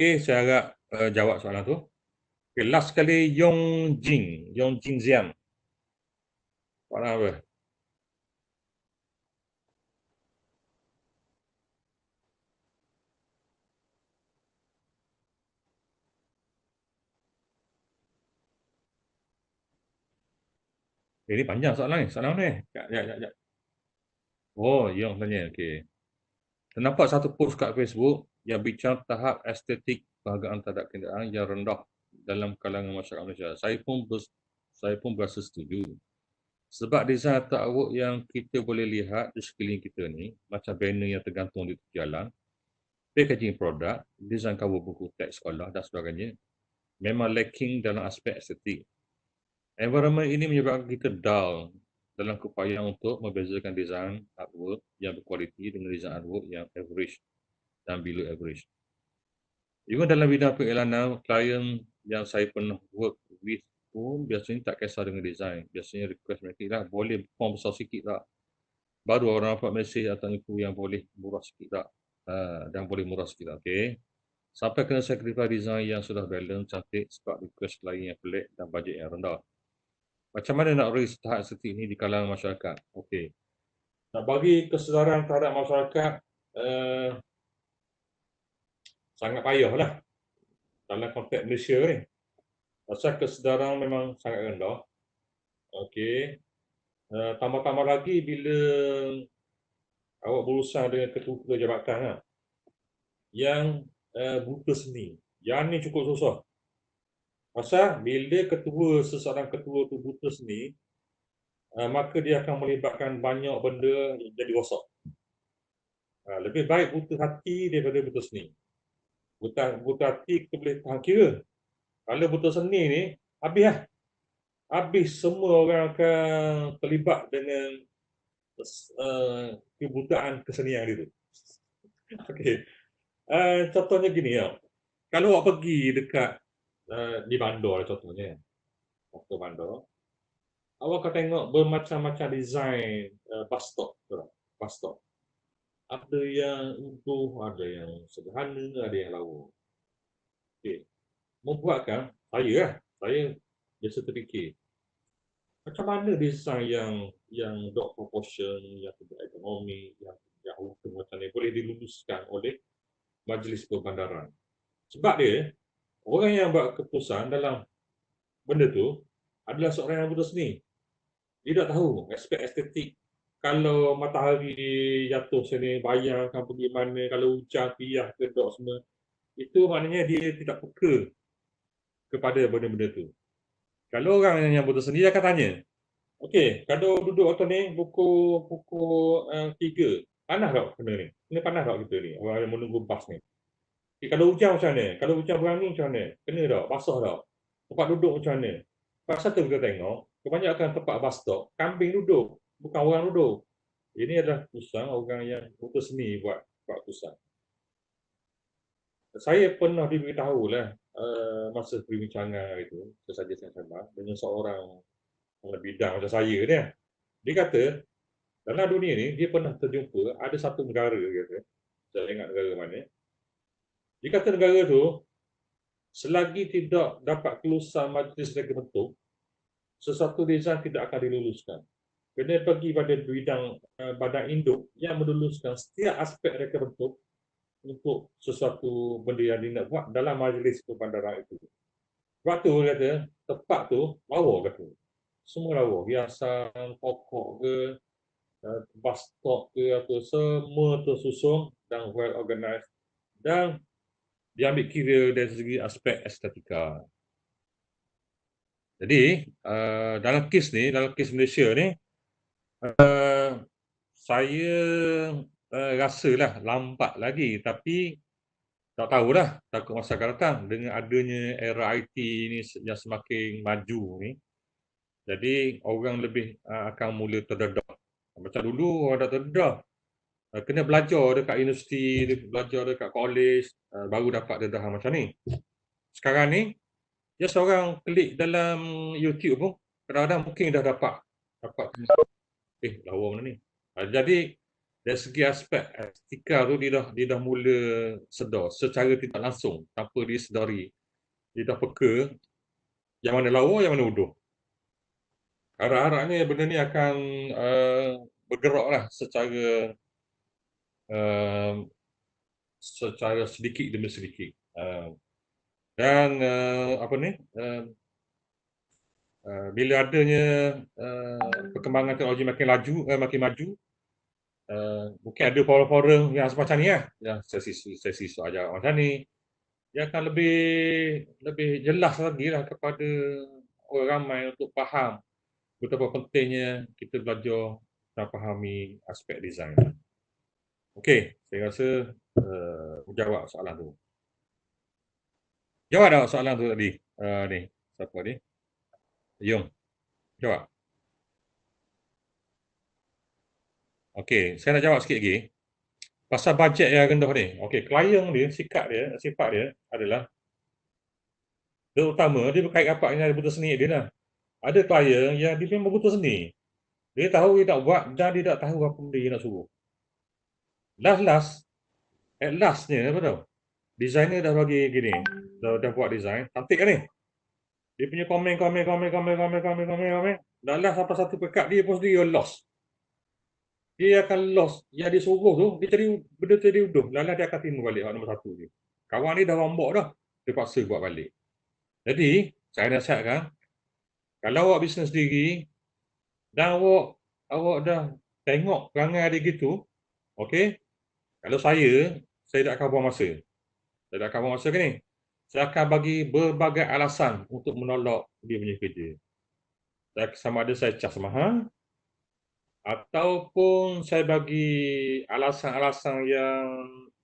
Okey, saya harap jawab soalan tu. Okay, last sekali Yong Jing Zian. Soalan apa? Ini panjang soalan ni. Soalan mana ni? Sekejap. Oh, Yong tanya. Okey. Terdapat satu post kat Facebook yang bincang tahap estetik perhargaan terhadap kenderaan yang rendah dalam kalangan masyarakat Malaysia. Saya pun berasa setuju. Sebab desain artwork yang kita boleh lihat di sekeliling kita ni, macam banner yang tergantung di tepi jalan, packaging produk, desain cover buku teks sekolah dan sebagainya, memang lacking dalam aspek estetik. Environment ini menyebabkan kita dull dalam keupayaan untuk membezakan desain artwork yang berkualiti dengan desain artwork yang average dan below average. Juga dalam bidang periklanan, klien yang saya pernah work with pun biasanya tak kisah dengan desain. Biasanya request mereka lah, boleh font besar sikit tak? Baru orang dapat mesej atau info yang boleh murah sikit tak? Dan boleh murah sikit tak? Okay. Sampai kena sacrifice desain yang sudah balance, cantik sebab request klien yang pelik dan bajet yang rendah. Macam mana nak raise tahap estetik ini di kalangan masyarakat? Okey. Nak bagi kesedaran terhadap masyarakat sangat payahlah dalam konteks Malaysia ni. Pasal kesedaran memang sangat rendah. Okey. Tambah-tambah lagi bila awak berurusan dengan ketua jabatan yang buta seni. Yang ni cukup susah. Pasal bila seseorang ketua tu buta seni, maka dia akan melibatkan banyak benda yang jadi rosak. Lebih baik buta hati daripada buta seni. Buta hati kita boleh tahan kira. Kalau buta seni ni, habis lah. Habis semua orang akan terlibat dengan kebutaan kesenian dia tu. Okey. Contohnya gini ya. Kalau awak pergi dekat di bandar contohnya, waktu bandar, awak akan tengok bermacam-macam desain bus stop. Ada yang utuh, ada yang sederhana, ada yang lawa. Okay. Membuatkan saya biasa terfikir, macam mana desain yang dot proportion, yang tidak ekonomi, yang utuh macam ni boleh diluluskan oleh Majlis Perbandaran. Sebab dia orang yang buat keputusan dalam benda tu adalah seorang yang buta seni. Dia tak tahu aspek estetik. Kalau matahari jatuh sini, bayangkan pergi mana, kalau hujan, piyah ke dot semua. Itu maknanya dia tidak peka kepada benda-benda tu. Kalau orang yang buta seni, dia akan tanya, okey, kalau duduk waktu ni, pukul 3, panas tak kena ni? Kena panas tak kita ni, orang yang menunggu bas ni? Kalau hujan macam mana? Kalau hujan berangin macam mana? Kena tak? Basah tak? Tempat duduk macam mana? Pasal tu kita tengok, kebanyakan tempat bus stop, kambing duduk, bukan orang duduk. Ini adalah keputusan orang yang buta seni buat keputusan. Saya pernah diberitahu lah masa perbincangan itu, sesaja saya sama, dengan seorang bidang macam saya ni. Dia kata, dalam dunia ni, dia pernah terjumpa ada satu negara, kata, saya ingat negara mana. Dia kata negara tu, selagi tidak dapat kelulusan majlis reka bentuk, sesuatu desain tidak akan diluluskan. Kena pergi pada bidang badan induk yang meluluskan setiap aspek reka bentuk untuk sesuatu benda yang dia nak buat dalam majlis perbandaran itu. Sebab tu dia kata, tempat tu lawa kata. Semua lawa, hiasan, pokok ke, bus stop ke, apa, semua tersusun dan well organized. Dan dia ambil kira dari segi aspek estetika. Jadi, dalam kes Malaysia ni, saya rasalah lambat lagi, tapi tak tahulah, takut masa akan datang dengan adanya era IT ni yang semakin maju ni. Jadi, orang lebih akan mula terdedah. Macam dulu, orang dah terdedah. Kena belajar dekat universiti, belajar dekat college, baru dapat dedahan macam ni. Sekarang ni, just orang klik dalam YouTube pun, kadang-kadang mungkin dah dapat lawa mana ni. Jadi, Dari segi aspek etika tu dia dah mula sedar secara tidak langsung tanpa dia sedari. Dia dah peka yang mana lawa, yang mana bodoh. Harap-harapnya benda ni akan bergeraklah secara sedikit demi sedikit. Dan bila adanya perkembangan teknologi makin maju, mungkin ada forum-forum yang semacam ni lah, yang sesi soal jawab macam ni, dia akan lebih jelas lagi lah kepada orang ramai untuk faham betapa pentingnya kita belajar dan fahami aspek design. Okey, saya rasa jawab soalan tu. Jawab tak soalan tu tadi? Ni, siapa ni? Yung, jawab. Okey, saya nak jawab sikit lagi. Pasal bajet yang rendah ni. Okey, klien dia, sifat dia adalah terutama dia berkait rapat dengan buta seni dia lah. Ada klien yang dia memang buta seni. Dia tahu dia nak buat dan dia tak tahu apa benda dia nak suruh. At lastnya, apa tahu? Designer dah bagi gini, dah buat design, cantik kan ni? Dia punya komen. Dah last sampai satu pekat dia pun sendiri lost. Dia akan lost. Yang dia suruh tu, benda tu dia uduh. Lala dia akan timur balik nombor satu dia. Kawan ni dah rombok dah. Dia paksa buat balik. Jadi, saya nasihatkan, kalau awak bisnes sendiri, dan awak dah tengok perangai dia gitu, okey, kalau saya tak akan buang masa. Saya tak akan buang masa ke ni? Saya akan bagi berbagai alasan untuk menolak dia punya kerja. Sama ada saya cas mahal, ataupun saya bagi alasan-alasan yang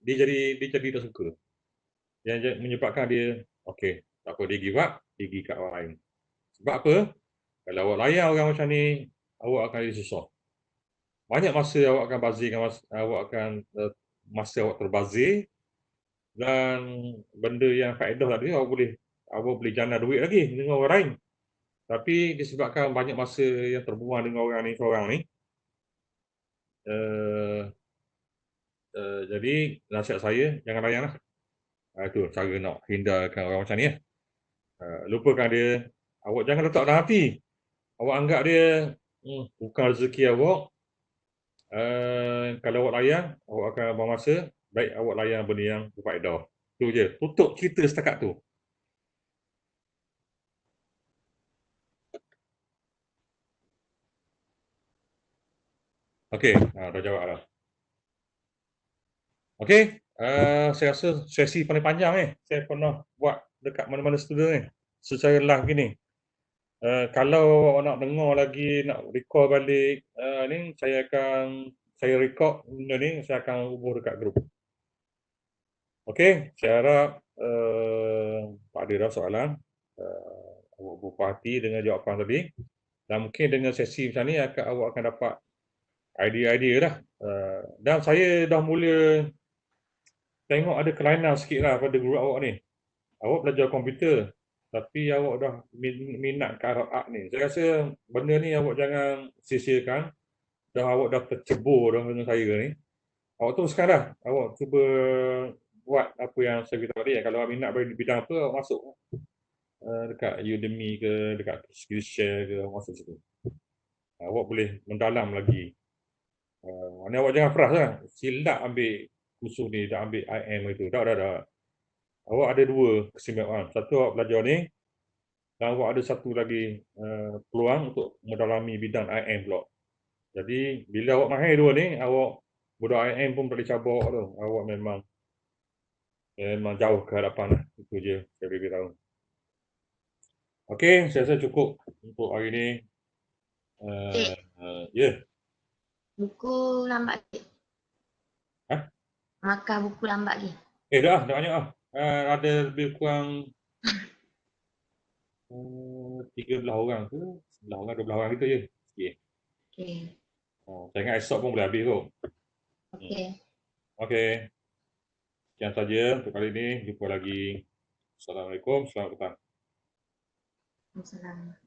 dia jadi tak suka. Yang menyebabkan dia, okey, tak apa, dia give up, dia pergi kat orang lain. Sebab apa? Kalau awak layan orang macam ni, awak akan jadi susah. Banyak masa awak akan bazirkan, masa awak terbazir, dan benda yang faedah tadi awak boleh jana duit lagi dengan orang lain. Tapi disebabkan banyak masa yang terbuang dengan orang ni seorang ni, jadi nasihat saya, jangan layanlah. Itu cara nak hindarkan orang macam ni. Lupakan dia. Awak jangan letak dalam hati. Awak anggap dia bukan rezeki awak. Kalau awak layan, awak akan buang masa. Baik awak layan benda yang berfaedah. Itu je. Tutup cerita setakat tu. Okey, dah jawab dah. Okey, saya rasa sesi paling panjang ni. Saya pernah buat dekat mana-mana studio ni. Secara live gini. Kalau awak nak dengar lagi, nak recall balik, ni saya record benda ni, saya akan hubung dekat grup. Okey, saya harap tak ada dah soalan. Awak berpuas hati dengan jawapan tadi. Dan mungkin dengan sesi macam ni, awak akan dapat idea-idea dah. Dan saya dah mula tengok ada kelainan sikit lah pada grup awak ni. Awak belajar komputer, tapi awak dah minat ke arah art ni. Saya rasa benda ni awak jangan sia-siakan. Awak dah tercebur dah dengan saya ni. Awak teruskan dah. Awak cuba buat apa yang saya beritahu tadi. Kalau awak minat bidang apa, awak masuk dekat Udemy ke, dekat Skillshare ke, awak masuk situ. Awak boleh mendalam lagi. Awak jangan frust lah. Silap ambil kursus ni, dah ambil IM itu. Dah. Awak ada dua kesimpulan. Satu, awak belajar ni, dan awak ada satu lagi peluang untuk mendalami bidang IM pula. Jadi, bila awak mahir dua ni, awak budak IM pun boleh cabar awak tu. Awak memang jauh ke hadapan lah. Itu je saya beritahu. Okey, saya rasa cukup untuk hari ni. Ya. Buku lambat lagi. Makan buku lambat lagi. Dah banyak lah. Ada lebih kurang 13 orang ke? 11 orang, 12 orang gitu je. Okey. Saya ingat esok pun boleh habis tu. Okey. Sekian saja untuk kali ini. Jumpa lagi. Assalamualaikum. Selamat petang. Assalamualaikum.